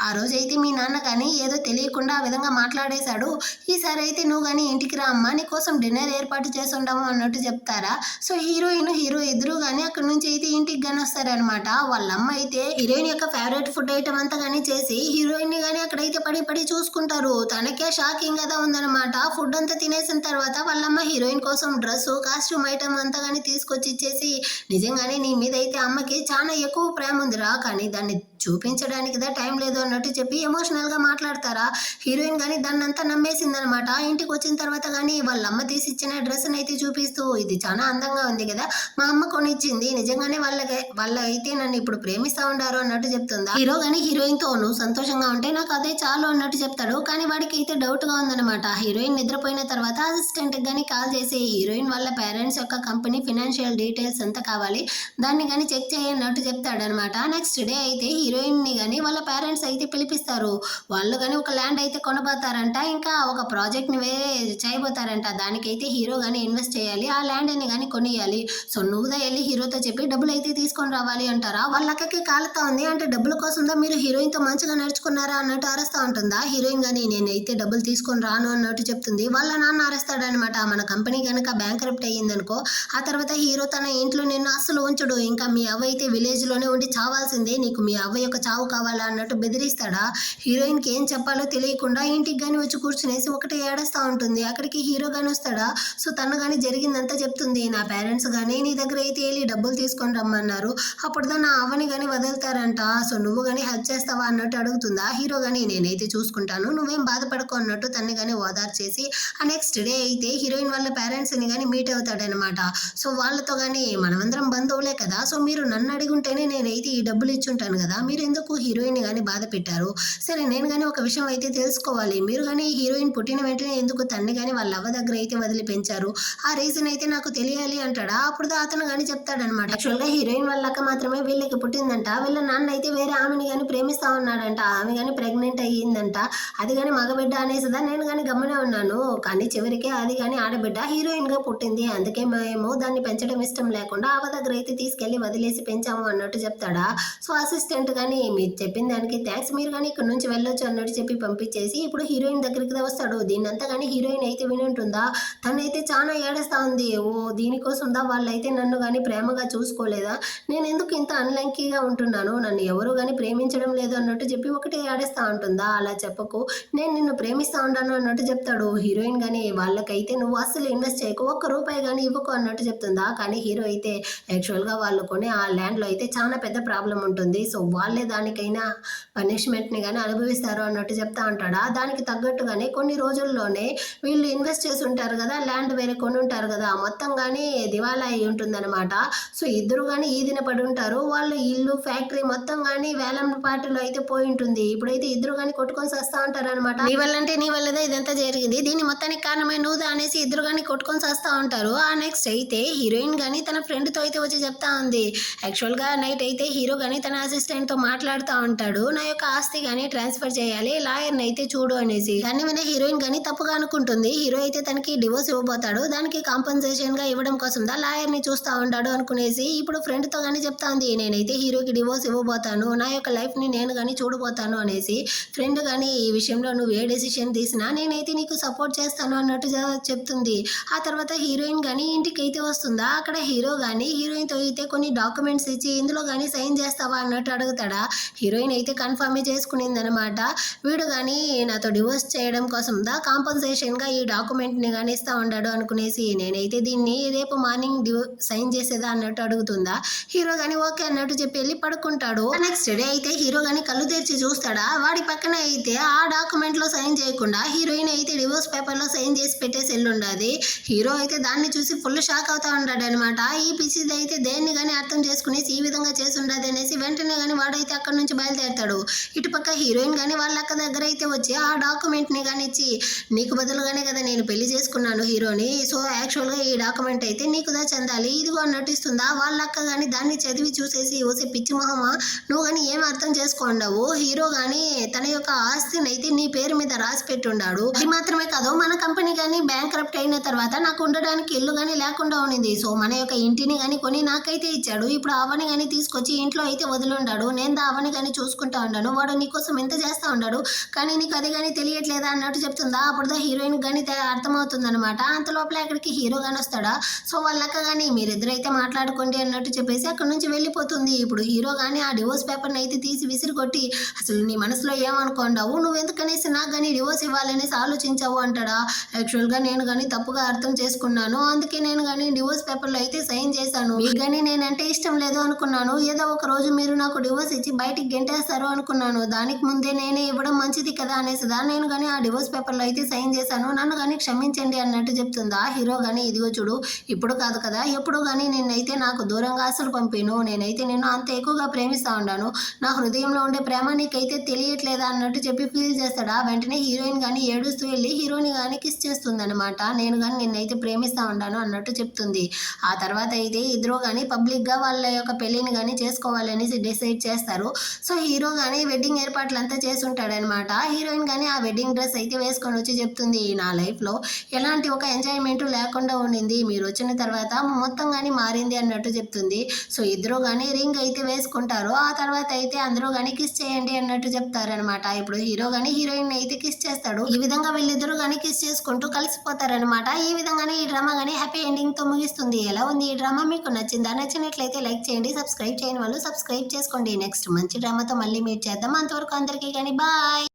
ఆ రోజు అయితే మీ నాన్న కానీ ఏదో తెలియకుండా ఆ విధంగా మాట్లాడేశాడు, ఈసారి అయితే నువ్వు కానీ ఇంటికి రా అమ్మా, నీ కోసం డిన్నర్ ఏర్పాటు చేసి ఉంటాము అన్నట్టు చెప్తారా. సో హీరోయిన్ హీరో ఇద్దరు కానీ అక్కడ నుంచి అయితే ఇంటికి కానీ వస్తారనమాట. వాళ్ళ అమ్మ అయితే హీరోయిన్ యొక్క ఫేవరెట్ ఫుడ్ ఐటమ్ అంతా కానీ చేసి హీరోయిన్ ని కానీ అక్కడైతే పడి పడి చూసుకుంటారు. తనకే షాకింగ్ గా ఉందన్నమాట. ఫుడ్ అంతా తినేసిన తర్వాత వాళ్ళమ్మ హీరోయిన్ కోసం డ్రెస్ కాస్ట్యూమ్ ఐటమ్ అంతా కానీ తీసుకొచ్చి ఇచ్చేసి, నిజంగానే నీ మీద అయితే అమ్మకి చాలా ఎక్కువ ప్రేమ ఉందిరా, కానీ దాన్ని చూపించడానికి టైం లేదు అన్నట్టు చెప్పి ఎమోషనల్ గా మాట్లాడతారా. హీరోయిన్ కానీ దాన్ని అంతా నమ్మేసిందనమాట. ఇంటికి వచ్చిన తర్వాత కానీ వాళ్ళ అమ్మ తీసి ఇచ్చిన డ్రెస్ అయితే చూపిస్తూ, ఇది చాలా అందంగా ఉంది కదా, మా అమ్మ కొనిచ్చింది, నిజంగానే వాళ్ళ అయితే నన్ను ఇప్పుడు ప్రేమిస్తా ఉండారు అన్నట్టు చెప్తుందా. హీరో కానీ హీరోయిన్ తో నువ్వు సంతోషంగా ఉంటే నాకు అదే చాలు అన్నట్టు చెప్తాడు. కానీ వాడికి అయితే డౌట్ గా ఉందన్నమాట. హీరోయిన్ నిద్రపోయిన తర్వాత అసిస్టెంట్ గానీ కాల్ చేసి హీరోయిన్ వాళ్ళ పేరెంట్స్ యొక్క కంపెనీ ఫినాన్షియల్ డీటెయిల్స్ అంతా కావాలి, దాన్ని కానీ చెక్ చేయన్నట్టు చెప్తాడనమాట. నెక్స్ట్ డే అయితే హీరోయిన్ ని కానీ వాళ్ళ పేరెంట్స్ అయితే పిలిపిస్తారు. వాళ్ళు కానీ ఒక ల్యాండ్ అయితే కొనబోతారంట, ఇంకా ఒక ప్రాజెక్ట్ ని వేరే చేయబోతారంట. దానికైతే హీరో కానీ ఇన్వెస్ట్ చేయాలి, ఆ ల్యాండ్ ని కానీ కొనియాలి. సో నువ్వుదా వెళ్ళి హీరోతో చెప్పి డబ్బులు అయితే తీసుకొని రావాలి అంటారా. వాళ్ళ అక్కకి కాలుతా ఉంది, అంటే డబ్బుల కోసందా మీరు హీరోయిన్ తో మంచిగా నడుచుకున్నారా అన్నట్టు అరుస్తా ఉంటుందా. హీరోయిన్ కానీ నేనైతే డబ్బులు తీసుకొని రాను అన్నట్టు చెప్తుంది. వాళ్ళ నాన్న అరుస్తాడనమాట. మన కంపెనీ కనుక బ్యాంక్రప్ట్ అయ్యిందనుకో, ఆ తర్వాత హీరో తన ఇంట్లో నిన్ను అస్సలు ఉంచడు, ఇంకా మీ అవ్వ అయితే విలేజ్ లోనే ఉండి చావాల్సిందే, నీకు మీ అవ్వ యొక్క చావు కావాలా అన్నట్టు బెదిరిస్తాడా. హీరోయిన్ కి ఏం చెప్పాలో తెలియకుండా ఇంటికి కానీ వచ్చి కూర్చునేసి ఒకటే ఏడుస్తూ ఉంటుంది. అక్కడికి హీరో కానీ వస్తాడా. సో తను కానీ జరిగిందంతా చెప్తుంది, నా పేరెంట్స్ కానీ నీ దగ్గర అయితే వెళ్ళి డబ్బులు తీసుకొని రమ్మన్నారు, అప్పుడు నా అవ్వని కానీ వదులుతారంట, సో నువ్వు కానీ హెల్ప్ చేస్తావా అన్నట్టు అడుగుతుందా. హీరో కానీ నేనైతే చూసుకుంటాను, నువ్వేం బాధపడుకో అన్నట్టు తన్ని కానీ ఓదార్చేసి ఆ నెక్స్ట్ డే అయితే హీరోయిన్ వాళ్ళ పేరెంట్స్ ని కానీ మీట్ అవుతాడనమాట. సో వాళ్ళతో కానీ మనమందరం బంధువులే కదా, సో మీరు నన్ను అడిగుంటేనే నేనైతే ఈ డబ్బులు ఇచ్చుంటాను కదా, మీరు ఎందుకు హీరోయిన్ కానీ బాధ పెట్టారు, సరే నేను కానీ ఒక విషయం అయితే తెలుసుకోవాలి, మీరు కానీ హీరోయిన్ పుట్టిన వెంటనే ఎందుకు తన్ని కానీ వాళ్ళ అవ్వ దగ్గర అయితే వదిలి పెంచారు, ఆ రీజన్ అయితే నాకు తెలియాలి అంటాడా. అప్పుడు అతను కానీ చెప్తాడనమాట, యాక్చువల్ గా హీరోయిన్ వాళ్ళ అక్క మాత్రమే వీళ్ళకి పుట్టిందంట, వీళ్ళ నాన్న అయితే వేరే ఆమెని కానీ ప్రేమిస్తా ఉన్నాడంట, ఆమె కానీ ప్రెగ్నెంట్ అయ్యిందంట, అది కానీ మగబిడ్డ అనేసిదా నేను కానీ గమనే ఉన్నాను, కానీ చివరికి అది కానీ ఆడబిడ్డ హీరోయిన్ గా పుట్టింది, అందుకే మేము దాన్ని పెంచడం ఇష్టం లేకుండా అవ్వ దగ్గర అయితే తీసుకెళ్లి వదిలేసి పెంచాము అన్నట్టు చెప్తాడా. సో అసిస్టెంట్ కానీ మీరు చెప్పిన దానికి థ్యాంక్స్, మీరు కానీ ఇక్కడ నుంచి వెళ్ళొచ్చు అన్నట్టు చెప్పి పంపించేసి ఇప్పుడు హీరోయిన్ దగ్గరికి వస్తాడు. దీన్నంతా కానీ హీరోయిన్ అయితే వినుంటుందా, తనైతే చాలా ఏడుస్తా ఉంది, ఓ దీనికోసం వాళ్ళైతే నన్ను కానీ ప్రేమగా చూసుకోలేదా, నేను ఎందుకు ఇంత అన్లంకీగా ఉంటున్నాను, నన్ను ఎవరు కానీ ప్రేమించడం లేదు అన్నట్టు చెప్పి ఒకటే ఏడుస్తా ఉంటుందా. అలా చెప్పకు, నేను నిన్ను ప్రేమిస్తా ఉంటాను అన్నట్టు చెప్తాడు. హీరోయిన్ గానీ వాళ్ళకైతే నువ్వు అస్సలు ఇన్వెస్ట్ చేయకు, ఒక్క రూపాయి గానీ ఇవ్వకు అన్నట్టు చెప్తుందా. కానీ హీరో అయితే యాక్చువల్‌గా వాళ్ళు కొనే ఆ ల్యాండ్‌లో అయితే చాలా పెద్ద ప్రాబ్లమ్ ఉంటుంది. సో వాళ్ళే దానికైనా పనిష్మెంట్‌ని గాని అనుభవిస్తారు అన్నట్టు చెప్తా ఉంటాడా. దానికి తగ్గట్టుగానే కొన్ని రోజుల్లోనే వీళ్ళు ఇన్వెస్ట్ చేసి ఉంటారు కదా, ల్యాండ్ వేరే కొనుంటారు కదా, మొత్తం గానీ దివాలా అయి ఉంటుందన్నమాట. సో ఇద్దరు గానీ ఈదిన పడి ఉంటారు. వాళ్ళు ఇల్లు, ఫ్యాక్టరీ మొత్తం గానీ వేలం పాటలో అయితే పోయి ఉంటుంది. ఇప్పుడైతే ఇద్దరు గానీ కొట్టుకొని సస్తా ఉంటారనమాట. నీ వల్లంటే నీ వల్లదే ఇదంతా జరిగింది, దీని మొత్తానికి కారణమే నువ్వుదా అనేసి ఇద్దరు గానీ కొట్టుకొని సస్తా ఉంటారు. ఆ నెక్స్ట్ అయితే హీరోయిన్ గానీ తన ఫ్రెండ్‌తో అయితే వచ్చి చెప్తా ఉంది. యాక్చువల్‌గా నైట్ అయితే హీరో గానీ తన అసిస్టెంట్‌తో మాట్లాడుతా ఉంటాడు. నా యొక్క ఆస్తి గానీ ట్రాన్స్‌ఫర్ చేయాలి, లాయర్‌ని అయితే చూడు అనేసి. దాన్ని విన్న హీరోయిన్ గానీ తప్పుగా అనుకుంటుంది. హీరో అయితే తనకి డివోర్స్ ఇవ్వబోతాడు, దానికి కాంపెన్సేషన్‌గా ఇవ్వడం కోసం లాయర్‌ని చూస్తా ఉంటాడు అనుకునేసి ఇప్పుడు ఫ్రెండ్‌తో గానీ చెప్తా ఉంది. నేనైతే హీరోకి డివోర్స్ ఇవ్వబోతాను, నా యొక్క లైఫ్‌ని నేను గానీ చూడబోతాను అనేసి. ఫ్రెండ్ గానీ ఈ విషయంలో నువ్వు ఏ డెసిషన్ తీసినా నేనైతే నీకు సపోర్ట్ చేస్తాను అన్నట్టు చెప్తుంది. ఆ తర్వాత హీరోయిన్ గానీ ఇంటికైతే వస్తుందా. అక్కడ హీరో గానీ హీరోయిన్‌తో అయితే కొన్ని డాక్యుమెంట్స్ ఇచ్చి ఇందులో గానీ సైన్ చేస్తావా అన్నట్టు అడుగుతాడా. హీరోయిన్ అయితే కన్ఫర్మే చేసుకునిందనమాట. వీడు గానీ నాతో డివోర్స్ చేయడం కోసం కాంపెన్సేషన్‌గా ఈ డాక్యుమెంట్‌ని గానీ ఇస్తా ఉన్నాడు అనుకునేసి నేనైతే దీన్ని రేపు మార్నింగ్ సైన్ చేసేదా అన్నట్టు అడుగుతుందా. హీరో గానీ ఓకే అన్నట్టు చెప్పి వెళ్ళి పడుకుంటాడు. నెక్స్ట్ డే అయితే హీరో గానీ కళ్ళు తెరిచి చూస్తాడా. వాడి పక్కన అయితే ఆ డాక్యుమెంట్లో సైన్ చేయకుండా హీరోయిన్ అయితే డివోర్స్ పేపర్లో సైన్ చేసి పెట్టేసి వెళ్ళుండాది. హీరో అయితే దాన్ని చూసి ఫుల్ షాక్ అవుతా ఉంటాడు అనమాట. ఈ పిచ్చిది అయితే దేన్ని గానీ అర్థం చేసుకునేసి ఈ విధంగా చేసి ఉండదు అనేసి వెంటనే గానీ వాడైతే అక్కడ నుంచి బయలుదేరుతాడు. ఇటుపక్క హీరోయిన్ గానీ వాళ్ళ అక్క దగ్గర అయితే వచ్చి ఆ డాక్యుమెంట్ని గానీ ఇచ్చి, నీకు బదులుగానే కదా నేను పెళ్లి చేసుకున్నాను హీరోని, సో యాక్చువల్‌గా ఈ డాక్యుమెంట్ అయితే నీకుదా చెందాలి, ఇదిగో నటిస్తుందా. వాళ్ళ అక్క గానీ దాన్ని చదివి చూసేసి ఓసే పిచ్చి మొహమా నువ్వు గానీ ఏం అర్థం చేసుకోండవు, హీరో గానీ తన యొక్క ఆస్తిని అయితే నీ పేరు మీద రాసి పెట్టుండాడు. అది మాత్రమే కాదు, మన కంపెనీ గానీ బ్యాంక్రప్ట్ అయిన తర్వాత నాకు ఉండడానికి ఇల్లు గానీ లేకుండా ఉండింది. సో మన యొక్క ఇంటిని గానీ కొని నాకైతే ఇచ్చాడు. ఇప్పుడు అవని గానీ తీసుకొచ్చి ఇంట్లో అయితే వదిలుండాడు. నేను అవని గానీ చూసుకుంటా ఉన్నాను. వాడు నీకోసం ఎంత చేస్తా ఉన్నాడు, కానీ నీకు అది గానీ తెలియట్లేదా అన్నట్టు చెప్తుందా. అప్పుడు హీరోయిన్ గానీ అర్థమవుతుందనమాట. అంత లోపల అక్కడికి హీరో గానీ వస్తాడా. సో వాళ్ళ అక్క గానీ మీరిద్దరైతే మాట్లాడుకోండి అన్నట్టు చెప్పేసి అక్కడ నుంచి వెళ్ళిపోతుంది. ఇప్పుడు హీరో గానీ ఆ డివోర్స్ పేపర్ని అయితే తీసి విసిరి కొట్టి, అసలు నీ మనసులో ఏమనుకోండావు, నువ్వు ఎందుకనేసి నాకు గానీ డివోర్స్ ఇవ్వాలనేసి ఆలోచించావు అంటాడా. యాక్చువల్‌గా నేను గానీ తప్పుగా అర్థం చేసుకున్నాను, అందుకే నేను గానీ డివోర్స్ పేపర్లో అయితే సైన్ చేశాను. మీకు గానీ నేనంటే ఇష్టం లేదు అనుకున్నాను, ఏదో ఒక రోజు మీరు నాకు డివోర్స్ ఇచ్చి బయటికి గెంటేస్తారు అనుకున్నాను, దానికి ముందే నేనే ఇవ్వడం మంచిది కదా అనేసిదా నేను గానీ ఆ డివోర్స్ పేపర్లో అయితే సైన్ చేశాను, నన్ను గానీ క్షమించండి అన్నట్టు చెప్తుందా. హీరో గానీ ఇదిగో చూడు, ఇప్పుడు కాదు కదా ఎప్పుడు గానీ నిన్నైతే నాకు దూరంగా అసలు పంపిను, నేనైతే నిన్ను అంత ఎక్కువగా ప్రేమిస్తా ఉన్నాను, నా హృదయంలో ఉండే ప్రేమ నీకైతే తెలియట్లేదా అన్నట్టు చెప్పి ఫీల్ చేస్తాడా. వెంటనే హీరోయిన్ గానీ ఏడుస్తూ వెళ్ళి హీరోని గానీ కిస్ చేస్తుందనమాట. నేను గానీ నిన్నైతే ప్రేమిస్తా ఉన్నాను అన్నట్టు చెప్తుంది. ఆ తర్వాత అయితే ఇద్దరు గానీ పబ్లిక్‌గా వాళ్ళ యొక్క పెళ్లిని గానీ చేసుకోవాలనేసి డిసైడ్ చేస్తారు. సో హీరో గానీ వెడ్డింగ్ ఏర్పాట్లంతా చేసుంటాడనమాట. హీరోయిన్ గానీ ఆ వెడ్డింగ్ డ్రెస్ అయితే వేసుకొని వచ్చి చెప్తుంది, నా లైఫ్‌లో ఎలాంటి ఒక ఎంజాయ్‌మెంట్ లేకుండా ఉండింది, మీరు వచ్చిన తర్వాత మొత్తం గానీ మారింది అన్నట్టు చెప్తుంది. సో ఇద్దరు గానీ రింగ్ అయితే వేసుకుంటారు. ఆ తర్వాత అయితే అందరూ గానీ కిస్ చేయండి అన్నట్టు చెప్తారనమాట. ఇప్పుడు హీరో గానీ హీరోయిన్ అయితే కిస్ చేస్తాడు. ఈ విధంగా వీళ్ళిద్దరూ గానీ కిస్ చేసుకుంటూ కలిసిపోతారనమాట. ఈ విధంగానే ఈ డ్రామా గానీ హ్యాపీ ఎండింగ్‌తో ముగిస్తుంది. ఎలా ఉంది ఈ డ్రామా, మీకు నచ్చిందా? నచ్చినట్లయితే లైక్ చేయండి, సబ్స్క్రైబ్ చేయని వాళ్ళు సబ్స్క్రైబ్ చేసుకోండి. నెక్స్ట్ మంచి డ్రామాతో మళ్ళీ మీట్ చేద్దాం. అంతవరకు అందరికీ గానీ బాయ్.